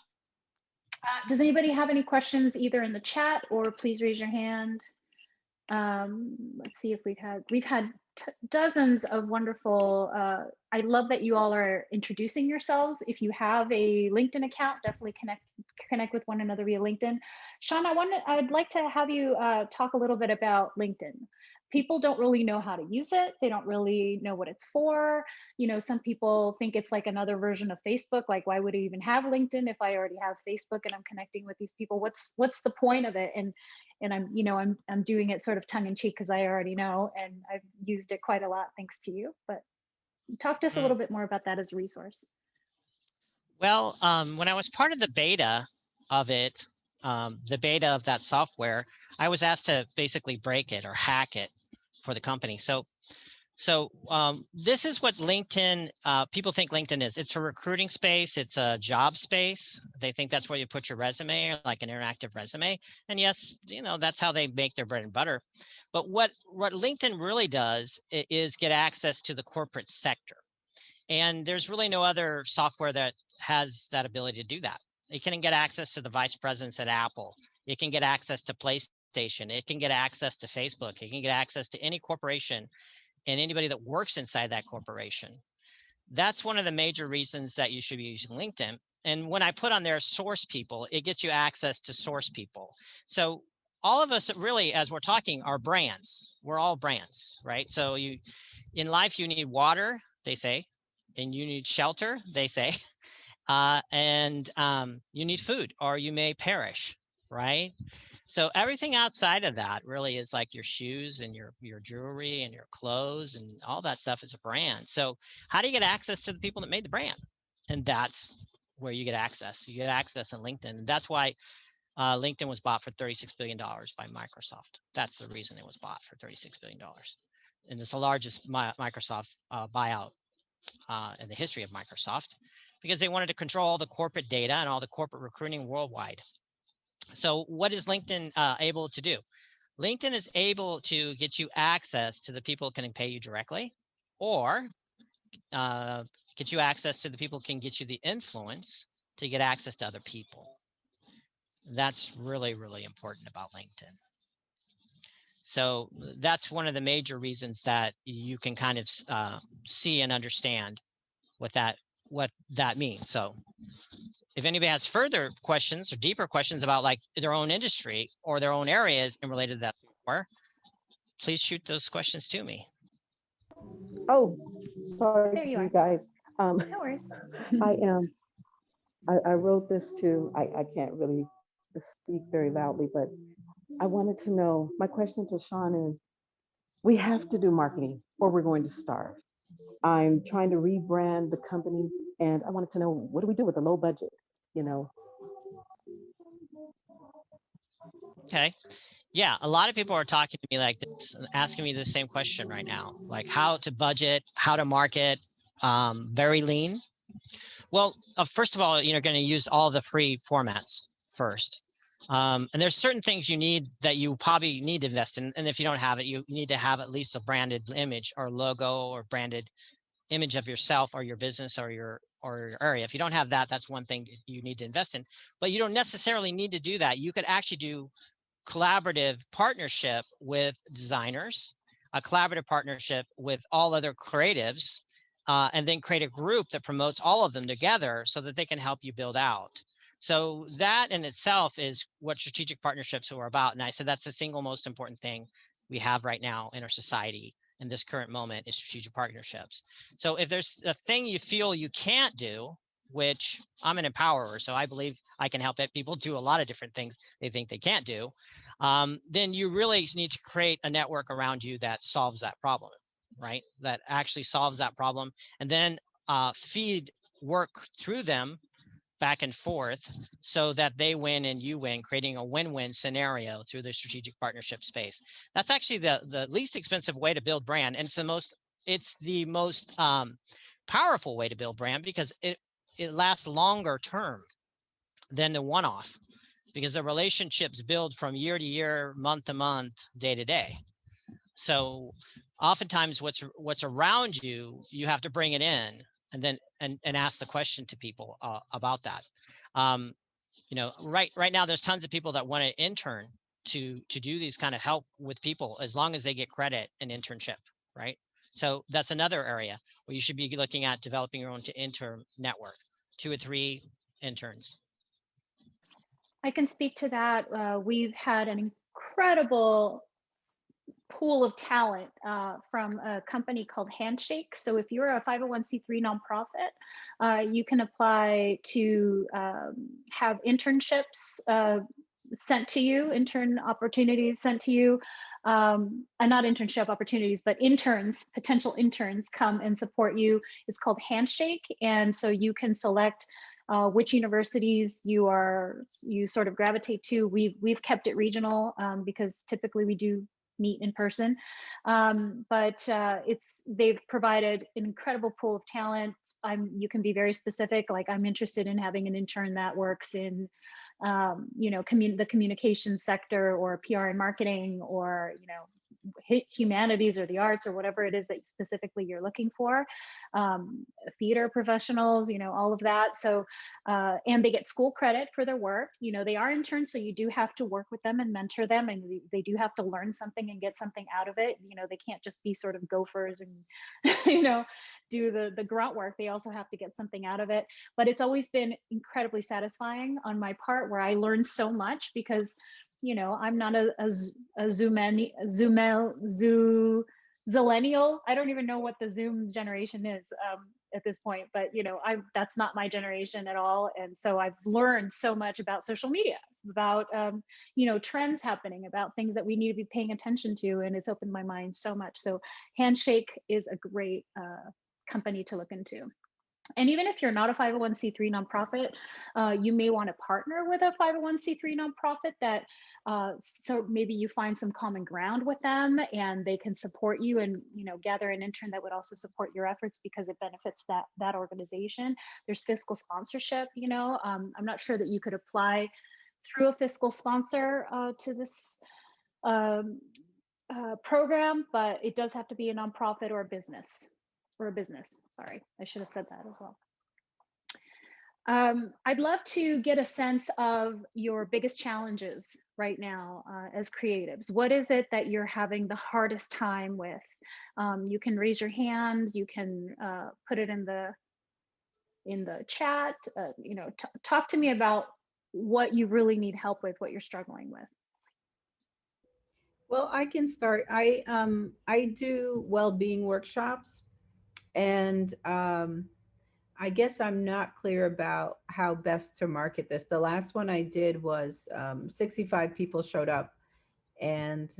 Does anybody have any questions either in the chat, or please raise your hand? Let's see if we've had dozens of wonderful, I love that you all are introducing yourselves. If you have a LinkedIn account, definitely connect with one another via LinkedIn. Shaun, I'd like to have you talk a little bit about LinkedIn. People don't really know how to use it. They don't really know what it's for. You know, some people think it's like another version of Facebook. Like, why would I even have LinkedIn if I already have Facebook and I'm connecting with these people? What's the point of it? And I'm doing it sort of tongue in cheek because I already know, and I've used it quite a lot thanks to you. But talk to us a little bit more about that as a resource. Well, when I was part of the beta of it, the beta of that software, I was asked to basically break it or hack it for the company. So this is what LinkedIn, people think LinkedIn is. It's a recruiting space. It's a job space. They think that's where you put your resume, or like an interactive resume. And yes, you know, that's how they make their bread and butter. But what LinkedIn really does is get access to the corporate sector. And there's really no other software that has that ability to do that. It can get access to the vice presidents at Apple. It can get access to PlayStation. It can get access to Facebook. It can get access to any corporation and anybody that works inside that corporation. That's one of the major reasons that you should be using LinkedIn. And when I put on there source people, it gets you access to source people. So all of us really, as we're talking, are brands. We're all brands, right? So in life, you need water, they say, and you need shelter, they say, and you need food, or you may perish, right? So everything outside of that really is like your shoes and your jewelry and your clothes and all that stuff is a brand. So how do you get access to the people that made the brand? And that's where you get access. You get access on LinkedIn. And that's why LinkedIn was bought for $36 billion by Microsoft. That's the reason it was bought for $36 billion. And it's the largest Microsoft buyout in the history of Microsoft, because they wanted to control all the corporate data and all the corporate recruiting worldwide. So what is LinkedIn able to do? LinkedIn is able to get you access to the people who can pay you directly, or get you access to the people who can get you the influence to get access to other people. That's really, really important about LinkedIn. So that's one of the major reasons that you can kind of see and understand what that means. So if anybody has further questions or deeper questions about like their own industry or their own areas and related to that software, please shoot those questions to me. Oh, sorry, There you you guys. No worries. I wrote this too. I can't really speak very loudly, but I wanted to know, my question to Shaun is, we have to do marketing or we're going to starve. I'm trying to rebrand the company and I wanted to know, what do we do with a low budget, you know? Okay. Yeah, a lot of people are talking to me like this, asking me the same question right now, like how to budget, how to market, very lean. Well, first of all, you're going to use all the free formats first. And there's certain things you need that you probably need to invest in. And if you don't have it, you need to have at least a branded image or logo or branded image of yourself or your business or your area. If you don't have that, that's one thing you need to invest in. But you don't necessarily need to do that. You could actually do collaborative partnership with designers, a collaborative partnership with all other creatives, and then create a group that promotes all of them together so that they can help you build out. So that in itself is what strategic partnerships are about. And I said that's the single most important thing we have right now in our society in this current moment is strategic partnerships. So if there's a thing you feel you can't do, which I'm an empowerer, so I believe I can help people do a lot of different things they think they can't do, then you really need to create a network around you that solves that problem, right? That actually solves that problem, and then work through them back and forth so that they win and you win, creating a win-win scenario through the strategic partnership space. That's actually the least expensive way to build brand, and it's the most powerful way to build brand because it lasts longer term than the one-off, because the relationships build from year to year, month to month, day to day. So oftentimes what's around you, you have to bring it in and then and ask the question to people about that. Right now there's tons of people that want to intern to do these kind of help with people as long as they get credit and internship, right? So that's another area where you should be looking at developing your own intern network, 2 or 3 interns. I can speak to that. We've had an incredible pool of talent from a company called Handshake. So if you're a 501c3 nonprofit, you can apply to have internships sent to you, intern opportunities sent to you, and not internship opportunities, but interns, potential interns come and support you. It's called Handshake. And so you can select which universities you sort of gravitate to. We've kept it regional because typically we do meet in person, but they've provided an incredible pool of talent. You can be very specific, like I'm interested in having an intern that works in the communication sector or PR and marketing, or humanities or the arts or whatever it is that specifically you're looking for, theater professionals, all of that. So, and they get school credit for their work. They are interns, so you do have to work with them and mentor them, and they do have to learn something and get something out of it. They can't just be sort of gophers and, do the grunt work. They also have to get something out of it. But it's always been incredibly satisfying on my part, where I learned so much because I'm not a zillennial. I don't even know what the Zoom generation is at this point, but that's not my generation at all. And so I've learned so much about social media, about trends happening, about things that we need to be paying attention to, and it's opened my mind so much. So Handshake is a great company to look into. And even if you're not a 501c3 nonprofit, you may want to partner with a 501c3 nonprofit that, so maybe you find some common ground with them and they can support you and, gather an intern that would also support your efforts because it benefits that organization. There's fiscal sponsorship, I'm not sure that you could apply through a fiscal sponsor to this program, but it does have to be a nonprofit or a business. Sorry, I should have said that as well. I'd love to get a sense of your biggest challenges right now as creatives. What is it that you're having the hardest time with? You can raise your hand, you can put it in the chat, talk to me about what you really need help with, what you're struggling with. Well, I can start. I do well-being workshops. And I guess I'm not clear about how best to market this. The last one I did was 65 people showed up, and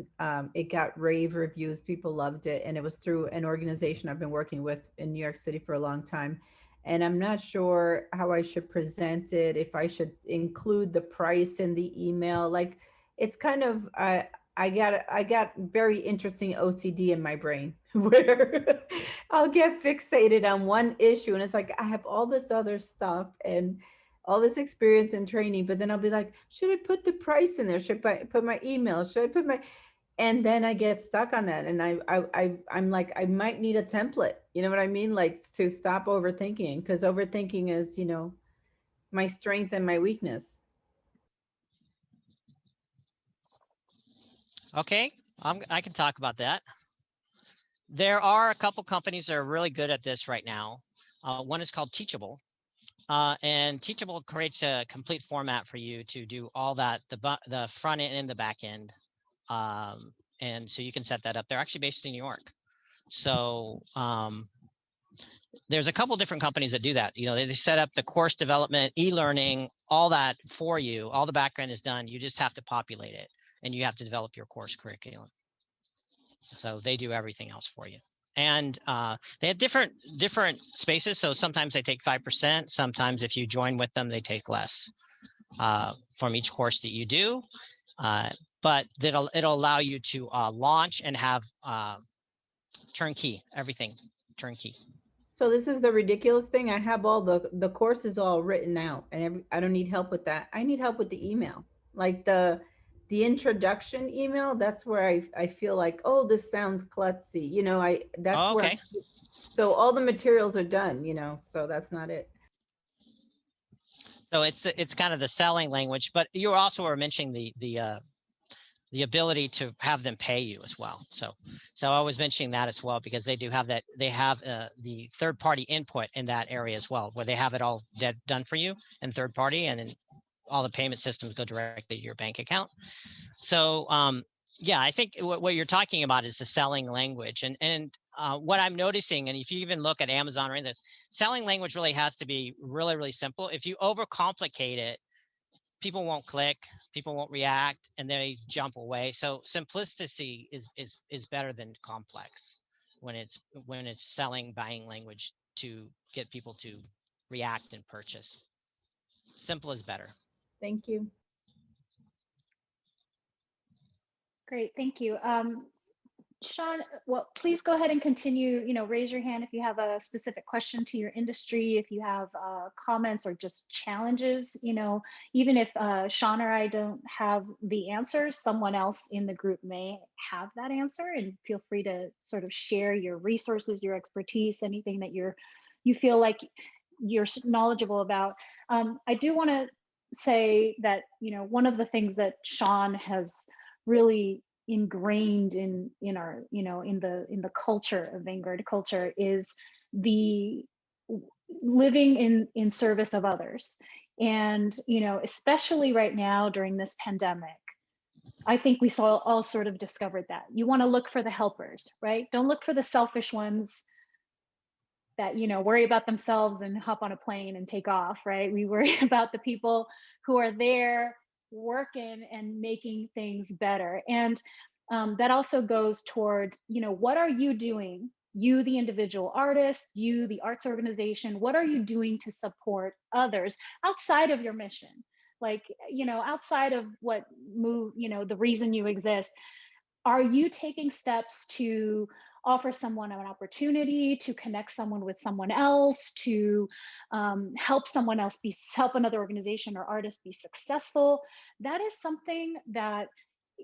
it got rave reviews. People loved it. And it was through an organization I've been working with in New York City for a long time. And I'm not sure how I should present it, if I should include the price in the email. Like, it's kind of, I got very interesting OCD in my brain where I'll get fixated on one issue, and it's like I have all this other stuff and all this experience and training, but then I'll be like, should I put the price in there? Should I put my email? Should I put my, and then I get stuck on that, and I'm like, I might need a template. You know what I mean? Like, to stop overthinking, because overthinking is, my strength and my weakness. Okay, I can talk about that. There are a couple companies that are really good at this right now. One is called Teachable. And Teachable creates a complete format for you to do all that, the front end and the back end. And so you can set that up. They're actually based in New York. So there's a couple different companies that do that. They set up the course development, e-learning, all that for you. All the background is done. You just have to populate it, and you have to develop your course curriculum. So they do everything else for you. And they have different spaces. So sometimes they take 5%. Sometimes if you join with them, they take less from each course that you do. But it'll allow you to launch and have turnkey, everything turnkey. So this is the ridiculous thing. I have all the courses all written out, and I don't need help with that. I need help with the email, like the introduction email. That's where I feel like, oh, this sounds klutzy. That's where. So all the materials are done. So that's not it. So it's kind of the selling language, but you also were mentioning the the ability to have them pay you as well. So I was mentioning that as well, because they do have that, they have the third party input in that area as well, where they have it all done for you and third party, and then all the payment systems go directly to your bank account. So yeah, I think what you're talking about is the selling language, and what I'm noticing, and if you even look at Amazon or anything, selling language really has to be really, really simple. If you overcomplicate it, people won't click, people won't react, and they jump away. So simplicity is better than complex when it's selling, buying language to get people to react and purchase. Simple is better. Thank you. Great, thank you. Shaun, well, please go ahead and continue, raise your hand if you have a specific question to your industry, if you have comments or just challenges, even if Shaun or I don't have the answers, someone else in the group may have that answer, and feel free to sort of share your resources, your expertise, anything that you feel like you're knowledgeable about. I do want to say that, one of the things that Shaun has really ingrained in our, in the culture of Vanguard culture is the living in service of others. And, especially right now during this pandemic, I think we all sort of discovered that. You want to look for the helpers, right? Don't look for the selfish ones that, worry about themselves and hop on a plane and take off, right? We worry about the people who are there working and making things better. And that also goes toward, what are you doing? You, the individual artist, you, the arts organization, what are you doing to support others outside of your mission? Like, outside of what the reason you exist. Are you taking steps to offer someone an opportunity, to connect someone with someone else, to help someone else help another organization or artist be successful? That is something that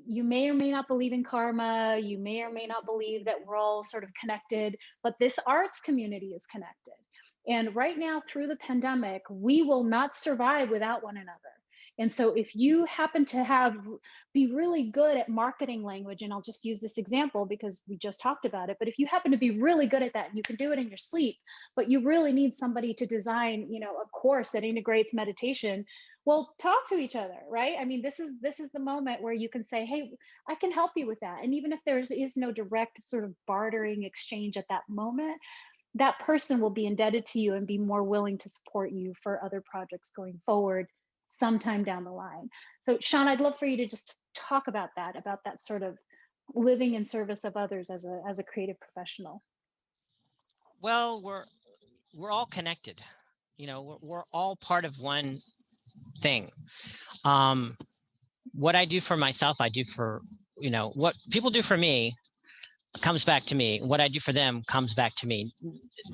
you may or may not believe in karma. You may or may not believe that we're all sort of connected, but this arts community is connected. And right now, through the pandemic, we will not survive without one another. And so if you happen to be really good at marketing language, and I'll just use this example because we just talked about it, but if you happen to be really good at that, and you can do it in your sleep, but you really need somebody to design, a course that integrates meditation, well, talk to each other, right? I mean, this is the moment where you can say, hey, I can help you with that. And even if there is no direct sort of bartering exchange at that moment, that person will be indebted to you and be more willing to support you for other projects going forward sometime down the line. So Shaun, I'd love for you to just talk about that sort of living in service of others as a creative professional. Well, we're all connected. We're all part of one thing. What I do for myself, I do for, what people do for me comes back to me. What I do for them comes back to me.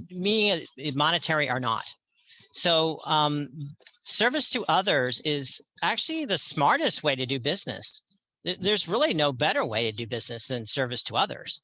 Me, monetary or not. So service to others is actually the smartest way to do business. There's really no better way to do business than service to others.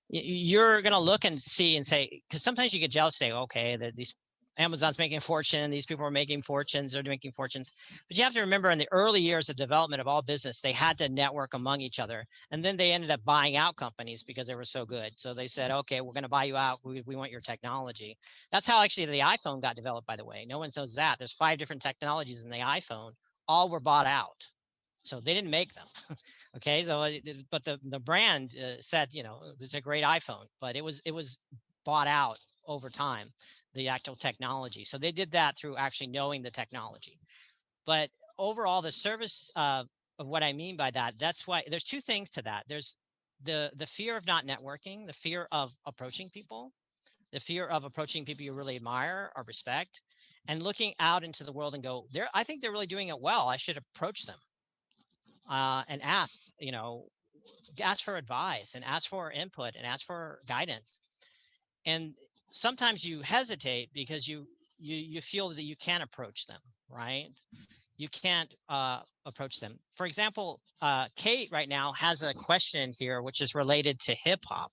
You're going to look and see and say, because sometimes you get jealous, say, okay, these Amazon's making a fortune, these people are making fortunes, they're making fortunes. But you have to remember, in the early years of development of all business, they had to network among each other. And then they ended up buying out companies because they were so good. So they said, okay, we're going to buy you out. We want your technology. That's how actually the iPhone got developed, by the way. No one knows that. There's 5 different technologies in the iPhone. All were bought out. So they didn't make them. Okay. So, but the brand said, it's a great iPhone, but it was bought out over time, the actual technology. So they did that through actually knowing the technology. But overall, the service of what I mean by that, that's why there's 2 things to that. There's the fear of not networking, the fear of approaching people, the fear of approaching people you really admire or respect, and looking out into the world and go, I think they're really doing it well. I should approach them and ask for advice and ask for input and ask for guidance. And sometimes you hesitate because you feel that you can't approach them, right? You can't approach them. For example, Kate right now has a question here, which is related to hip hop,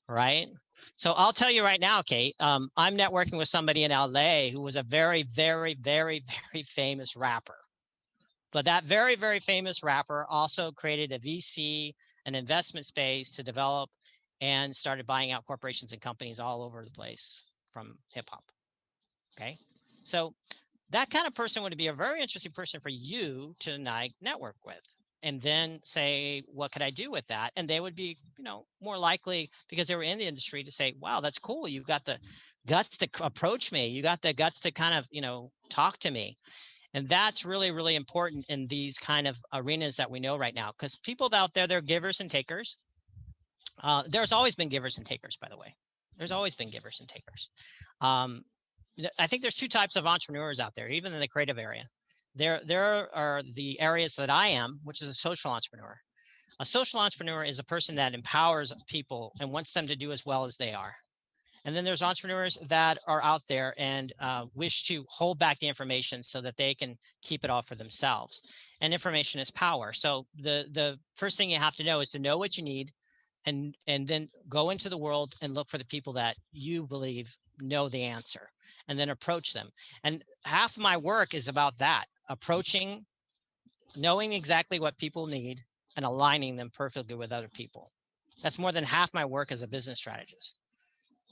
right? So I'll tell you right now, Kate, I'm networking with somebody in LA who was a very, very, very, very famous rapper, But that very, very famous rapper also created a VC, an investment space to develop, and started buying out corporations and companies all over the place from hip hop. Okay. So that kind of person would be a very interesting person for you to network with, and then say, what could I do with that? And they would be, more likely, because they were in the industry, to say, wow, that's cool. You've got the guts to approach me. You got the guts to kind of, talk to me. And that's really, really important in these kind of arenas that we know right now, because people out there, they're givers and takers. There's always been givers and takers, by the way. There's always been givers and takers. I think there's two types of entrepreneurs out there, even in the creative area. There are the areas that I am, which is a social entrepreneur. A social entrepreneur is a person that empowers people and wants them to do as well as they are. And then there's entrepreneurs that are out there and wish to hold back the information so that they can keep it all for themselves. And information is power. So the first thing you have to know is to know what you need, and then go into the world and look for the people that you believe know the answer, and then approach them. And half of my work is about that, approaching, knowing exactly what people need and aligning them perfectly with other people. That's more than half my work as a business strategist,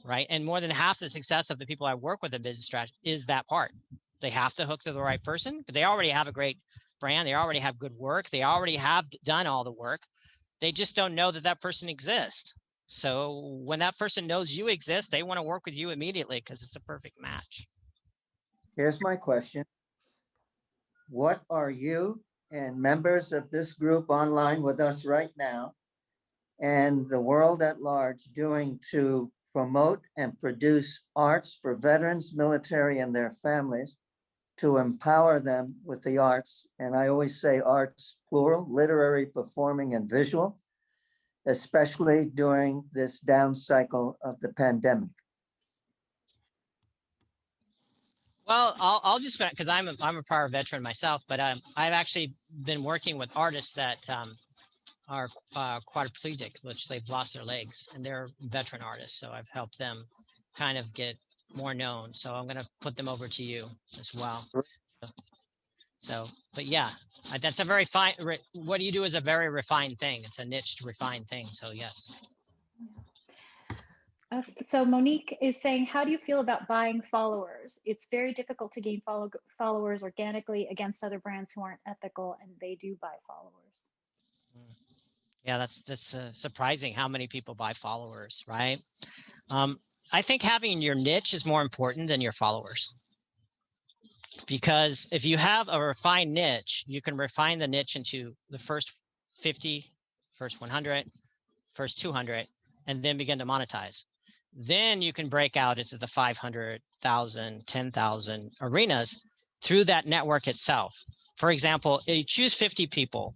right? And more than half the success of the people I work with in business strategy is that part. They have to hook to the right person, but they already have a great brand. They already have good work. They already have done all the work. They just don't know that that person exists. So when that person knows you exist, they want to work with you immediately because it's a perfect match. Here's my question. What are you and members of this group online with us right now and the world at large doing to promote and produce arts for veterans, military, and their families, to empower them with the arts? And I always say arts, plural, literary, performing, and visual, especially during this down cycle of the pandemic. Well, I'll just, because I'm a prior veteran myself, but I've actually been working with artists that are quadriplegic, which they've lost their legs, and they're veteran artists. So I've helped them kind of get more known. So I'm going to put them over to you as well. So, but yeah, that's a very fine, what you do is a very refined thing. It's a niched, refined thing. So yes. So Monique is saying, how do you feel about buying followers? It's very difficult to gain followers organically against other brands who aren't ethical, and they do buy followers. Yeah, that's surprising how many people buy followers, right? I think having your niche is more important than your followers. Because if you have a refined niche, you can refine the niche into the first 50, first 100, first 200, and then begin to monetize. Then you can break out into the 500,000, 10,000 arenas through that network itself. For example, you choose 50 people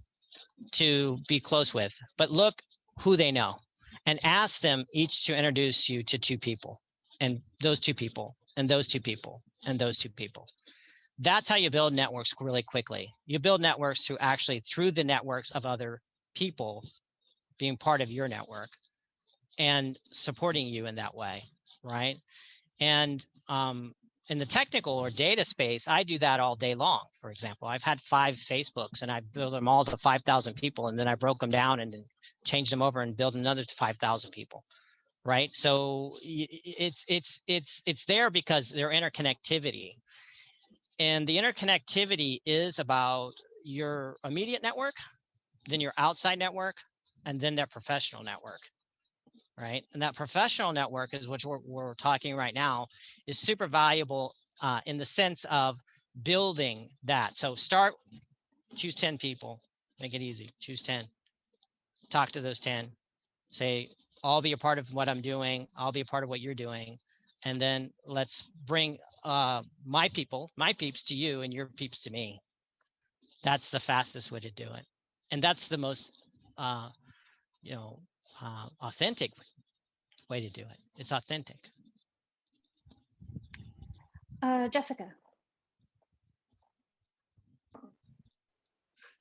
to be close with, but look who they know and ask them each to introduce you to 2 people, and those 2 people, and those 2 people, and those 2 people. That's how you build networks really quickly. You build networks through the networks of other people being part of your network and supporting you in that way, right? And in the technical or data space, I do that all day long. For example, I've had 5 Facebooks, and I built them all to 5,000 people, and then I broke them down and then changed them over and built another to 5,000 people, right? So it's there because they're interconnectivity. And the interconnectivity is about your immediate network, then your outside network, and then that professional network, right? And that professional network is what we're talking right now, is super valuable in the sense of building that. So choose 10 people, make it easy, choose 10, talk to those 10, say, I'll be a part of what I'm doing, I'll be a part of what you're doing, and then let's bring my peeps to you and your peeps to me. That's the fastest way to do it. And that's the most, authentic way to do it. It's authentic. Jessica.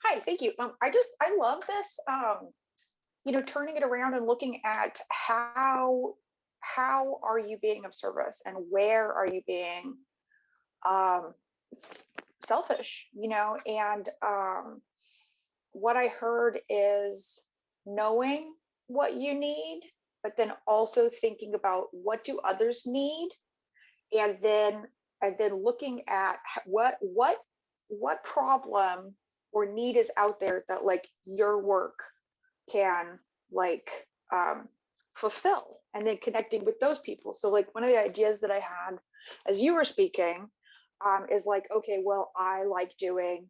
Hi, thank you. I love this, turning it around and looking at how are you being of service and where are you being selfish, and what I heard is knowing what you need, but then also thinking about what do others need, and then looking at what problem or need is out there that like your work can like fulfill, and then connecting with those people. So like one of the ideas that I had as you were speaking is like, okay, well, I like doing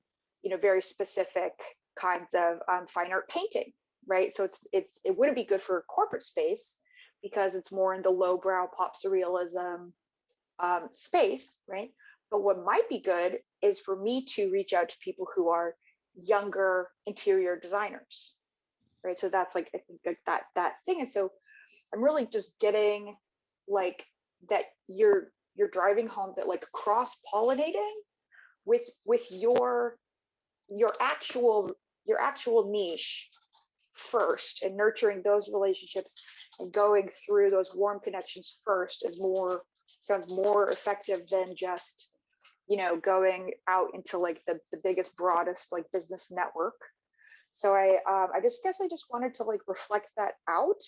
very specific kinds of fine art painting, right? So it wouldn't be good for a corporate space because it's more in the lowbrow pop surrealism space, right? But what might be good is for me to reach out to people who are younger interior designers, right? So that's like, I think like that thing. And so I'm really just getting like that you're driving home that like cross-pollinating with your actual niche first, and nurturing those relationships and going through those warm connections first sounds more effective than just going out into like the biggest, broadest like business network. So I just guess I just wanted to like reflect that out.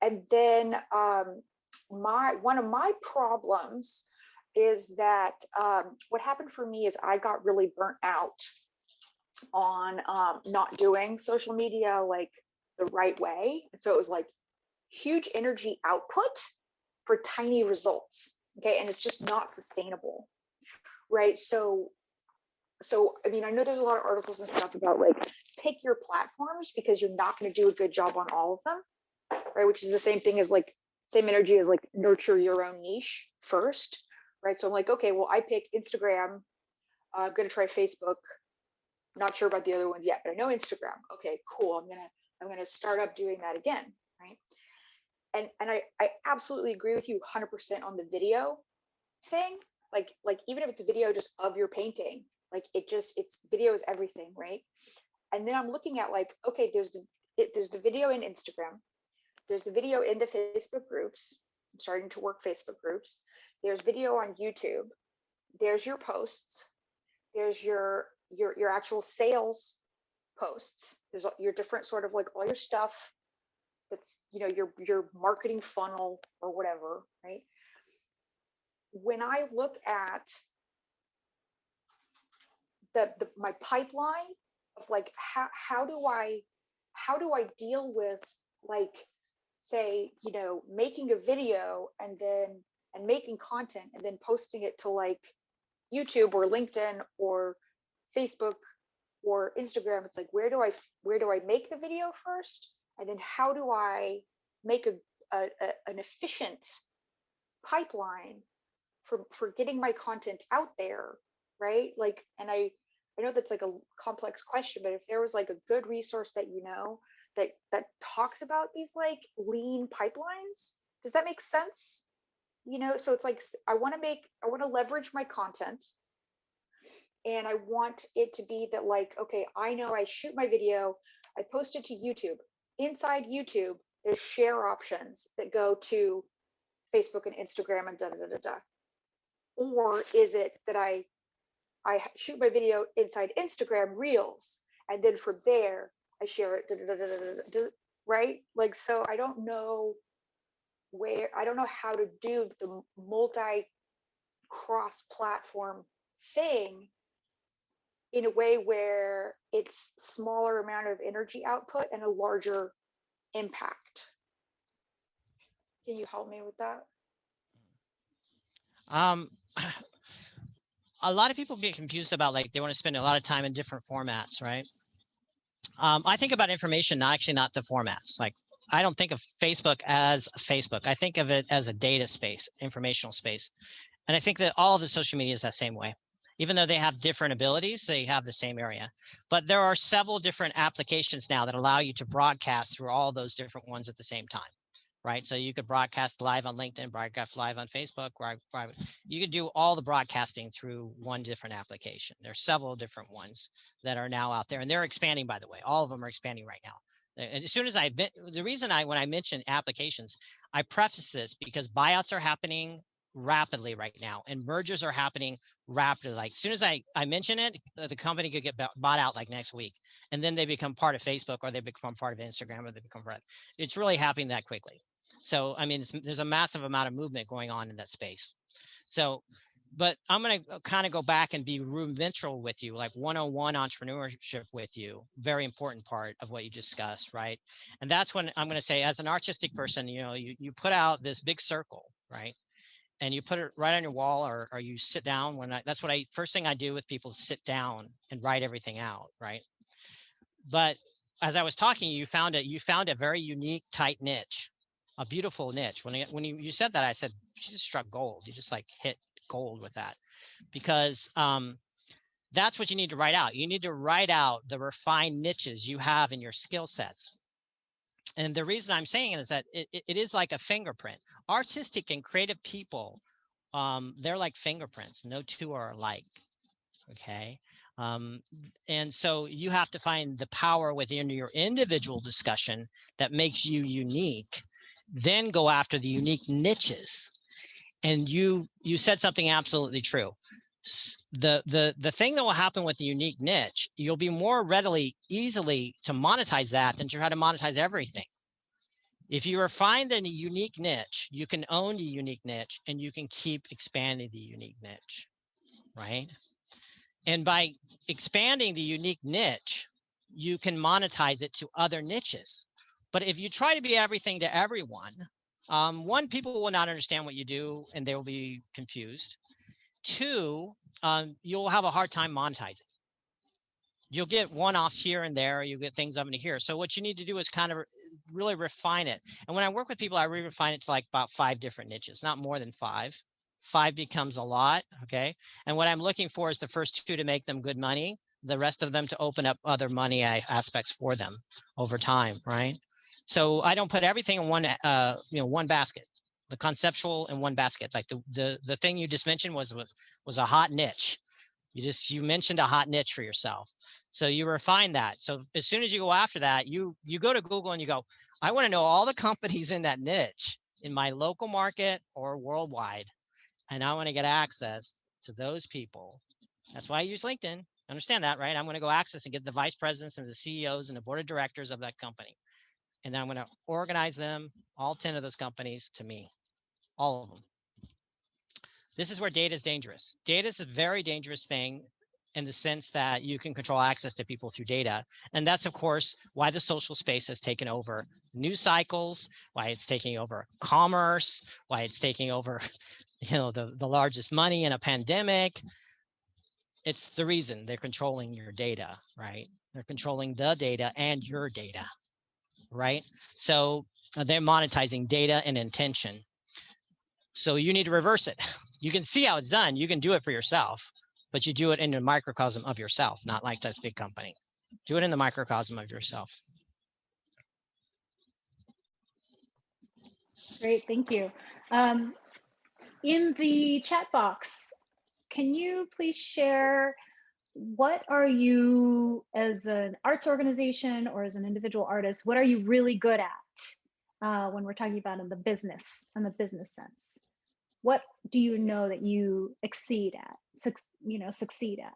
And then one of my problems is that what happened for me is I got really burnt out on not doing social media like the right way. And so it was like huge energy output for tiny results. Okay. And it's just not sustainable. Right. So I mean, I know there's a lot of articles and stuff about like pick your platforms because you're not going to do a good job on all of them. Right. Which is the same thing as like same energy as like nurture your own niche first. Right. So I'm like, okay, well, I pick Instagram. I'm going to try Facebook. Not sure about the other ones yet, but I know Instagram. Okay, cool. I'm gonna start up doing that again, right? And I absolutely agree with you 100% on the video thing. Like even if it's a video just of your painting, like it's video is everything, right? And then I'm looking at like, okay, there's the video in Instagram, there's the video in the Facebook groups. I'm starting to work Facebook groups. There's video on YouTube. There's your posts. There's your actual sales posts. There's your different sort of like all your stuff that's your marketing funnel or whatever, right? When I look at my pipeline of like how do I deal with like, say, making a video and making content and then posting it to like YouTube or LinkedIn or Facebook or Instagram. It's like, where do I make the video first? And then how do I make an efficient pipeline for getting my content out there, right? Like, and I know that's like a complex question, but if there was like a good resource that that talks about these like lean pipelines, does that make sense? So it's like I want to leverage my content, and I want it to be that like, okay, I know I shoot my video, I post it to YouTube. Inside YouTube, there's share options that go to Facebook and Instagram and da. Or is it that I shoot my video inside Instagram Reels, and then from there I share it, right? Like, so I don't know how to do the multi cross-platform thing in a way where it's smaller amount of energy output and a larger impact. Can you help me with that? A lot of people get confused about like they want to spend a lot of time in different formats, right? I think about information not the formats. Like, I don't think of Facebook as Facebook. I think of it as a data space, informational space. And I think that all of the social media is that same way. Even though they have different abilities, they have the same area. But there are several different applications now that allow you to broadcast through all those different ones at the same time, right? So you could broadcast live on LinkedIn, broadcast live on Facebook, you could do all the broadcasting through one different application. There are several different ones that are now out there, and they're expanding, by the way. All of them are expanding right now. As soon as when I mention applications, I preface this because buyouts are happening rapidly right now, and mergers are happening rapidly. Like as soon as I mention it, the company could get bought out like next week, and then they become part of Facebook, or they become part of Instagram, or they become part. It's really happening that quickly. So I mean, there's a massive amount of movement going on in that space. So, but I'm going to kind of go back and be rudimental with you, like 101 entrepreneurship with you. Very important part of what you discussed, right? And that's when I'm going to say, as an artistic person, you know, you put out this big circle, right? And you put it right on your wall, or you sit down that's what first thing I do with people is sit down and write everything out, right? But as I was talking, you found a very unique, tight niche, a beautiful niche. When you said that, I said, she just struck gold. You just like hit gold with that, because that's what you need to write out. You need to write out the refined niches you have in your skill sets. And the reason I'm saying it is that it is like a fingerprint. Artistic and creative people, they're like fingerprints. No two are alike. Okay. And so you have to find the power within your individual discussion that makes you unique, then go after the unique niches. And you said something absolutely true. The thing that will happen with the unique niche, you'll be more easily to monetize that than to try to monetize everything. If you refine the unique niche, you can own the unique niche, and you can keep expanding the unique niche, right? And by expanding the unique niche, you can monetize it to other niches. But if you try to be everything to everyone, one, people will not understand what you do and they will be confused. Two, you'll have a hard time monetizing. You'll get one-offs here and there, you get things up into here. So what you need to do is kind of really refine it. And when I work with people, I refine it to like about 5 different niches, not more than 5. 5 becomes a lot, okay? And what I'm looking for is the first 2 to make them good money, the rest of them to open up other money aspects for them over time, right? So I don't put everything in one basket. The conceptual in one basket. Like the thing you just mentioned was a hot niche. You mentioned a hot niche for yourself. So you refine that. So as soon as you go after that, you go to Google and you go, I want to know all the companies in that niche in my local market or worldwide. And I want to get access to those people. That's why I use LinkedIn. Understand that, right? I'm going to go access and get the vice presidents and the CEOs and the board of directors of that company. And then I'm going to organize them, all 10 of those companies, to me, all of them. This is where data is dangerous. Data is a very dangerous thing in the sense that you can control access to people through data. And that's, of course, why the social space has taken over news cycles, why it's taking over commerce, why it's taking over, the largest money in a pandemic. It's the reason they're controlling your data, right? They're controlling the data and your data, right? So they're monetizing data and intention. So you need to reverse it. You can see how it's done. You can do it for yourself, but you do it in a microcosm of yourself, not like this big company. Do it in the microcosm of yourself. Great, thank you. In the chat box, can you please share what are you, as an arts organization or as an individual artist, what are you really good at when we're talking about in the business sense? What do you know that you succeed at?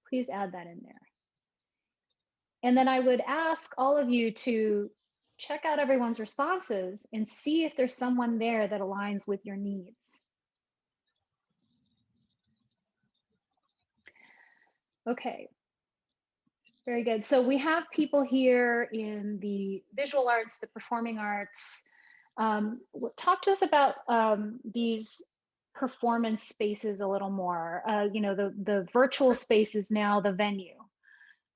Please add that in there. And then I would ask all of you to check out everyone's responses and see if there's someone there that aligns with your needs. Okay, very good. So we have people here in the visual arts, the performing arts. Talk to us about these performance spaces a little more. The virtual space is now the venue.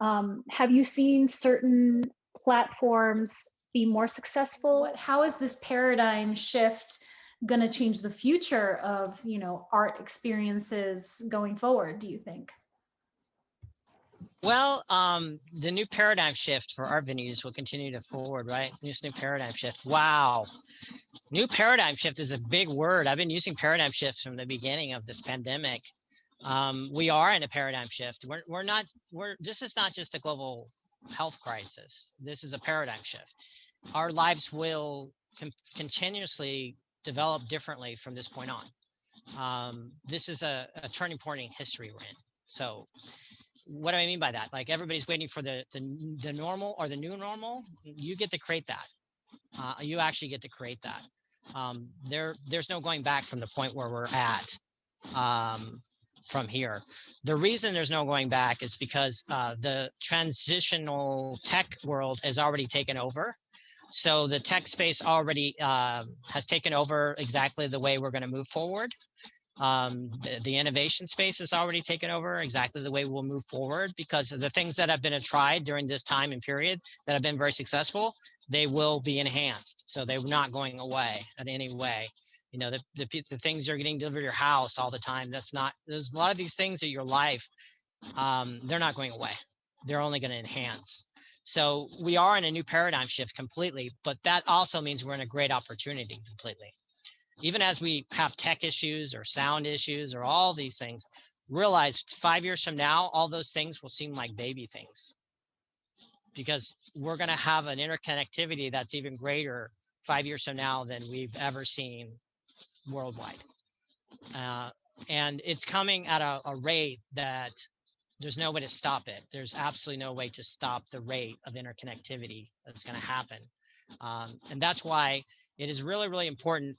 Have you seen certain platforms be more successful? How is this paradigm shift going to change the future of, art experiences going forward, do you think? Well, the new paradigm shift for our venues will continue to forward, right? This new paradigm shift. Wow. New paradigm shift is a big word. I've been using paradigm shifts from the beginning of this pandemic. We are in a paradigm shift. This is not just a global health crisis. This is a paradigm shift. Our lives will continuously develop differently from this point on. This is a turning point in history we're in. So what do I mean by that? Like everybody's waiting for the normal or the new normal. You get to create that. You actually get to create that. There's no going back from the point where we're at from here. The reason there's no going back is because the transitional tech world has already taken over. So the tech space already has taken over exactly the way we're going to move forward. The innovation space has already taken over exactly the way we'll move forward, because the things that have been tried during this time and period that have been very successful, they will be enhanced. So they're not going away in any way. You know, the things you're getting delivered to your house all the time, there's a lot of these things in your life, they're not going away. They're only going to enhance. So we are in a new paradigm shift completely, but that also means we're in a great opportunity completely. Even as we have tech issues or sound issues or all these things, realize 5 years from now, all those things will seem like baby things, because we're going to have an interconnectivity that's even greater 5 years from now than we've ever seen worldwide. And it's coming at a rate that there's no way to stop it. There's absolutely no way to stop the rate of interconnectivity that's going to happen. And that's why it is really, really important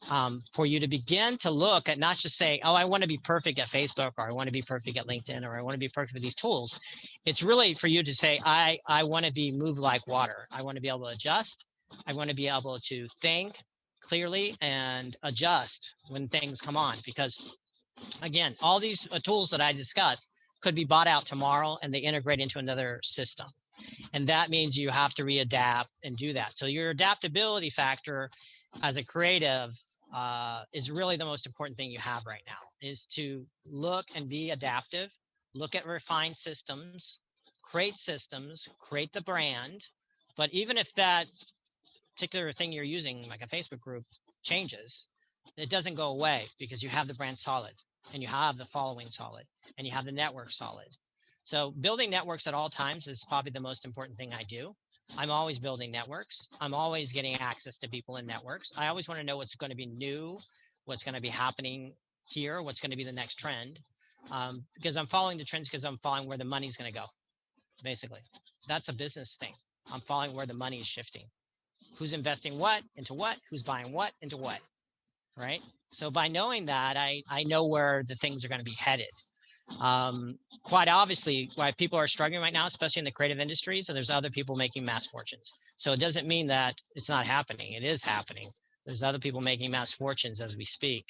for you to begin to look at, not just say, oh, I want to be perfect at Facebook, or I want to be perfect at LinkedIn, or I want to be perfect with these tools. It's really for you to say, I want to be moved like water. I want to be able to adjust. I want to be able to think clearly and adjust when things come on. Because again, all these tools that I discussed could be bought out tomorrow and they integrate into another system. And that means you have to readapt and do that. So your adaptability factor as a creative is really the most important thing you have right now, is to look and be adaptive, look at refined systems, create the brand. But even if that particular thing you're using, like a Facebook group, changes, it doesn't go away, because you have the brand solid, and you have the following solid, and you have the network solid. So building networks at all times is probably the most important thing I do. I'm always building networks. I'm always getting access to people in networks. I always want to know what's going to be new, what's going to be happening here, what's going to be the next trend, because I'm following the trends, because I'm following where the money's going to go, basically. That's a business thing. I'm following where the money is shifting. Who's investing what into what, who's buying what into what, right? So by knowing that, I know where the things are going to be headed. Quite obviously, why people are struggling right now, especially in the creative industries, and there's other people making mass fortunes. So it doesn't mean that it's not happening. It is happening. There's other people making mass fortunes as we speak.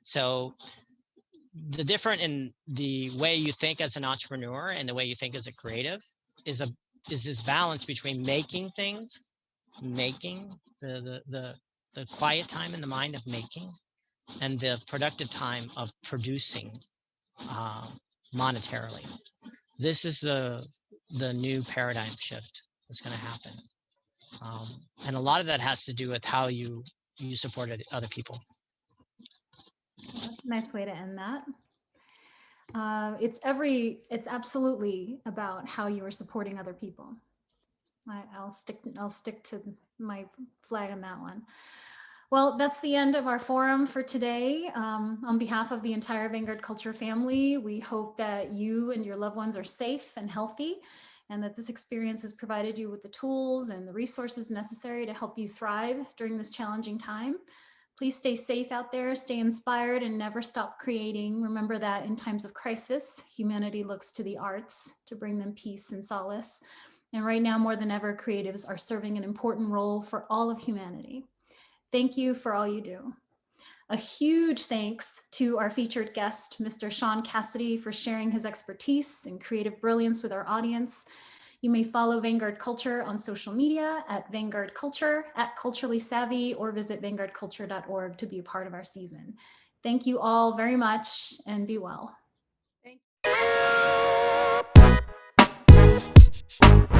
So the difference in the way you think as an entrepreneur and the way you think as a creative is this balance between making things, making the quiet time in the mind of making, and the productive time of producing monetarily. This is the new paradigm shift that's going to happen. And a lot of that has to do with how you support other people. That's a nice way to end that. It's absolutely about how you are supporting other people. I'll stick to my flag on that one. Well, that's the end of our forum for today. On behalf of the entire Vanguard Culture family, we hope that you and your loved ones are safe and healthy, and that this experience has provided you with the tools and the resources necessary to help you thrive during this challenging time. Please stay safe out there, stay inspired, and never stop creating. Remember that in times of crisis, humanity looks to the arts to bring them peace and solace. And right now, more than ever, creatives are serving an important role for all of humanity. Thank you for all you do. A huge thanks to our featured guest, Mr. Shaun Cassidy, for sharing his expertise and creative brilliance with our audience. You may follow Vanguard Culture on social media at Vanguard Culture, at Culturally Savvy, or visit vanguardculture.org to be a part of our season. Thank you all very much, and be well. Thank you.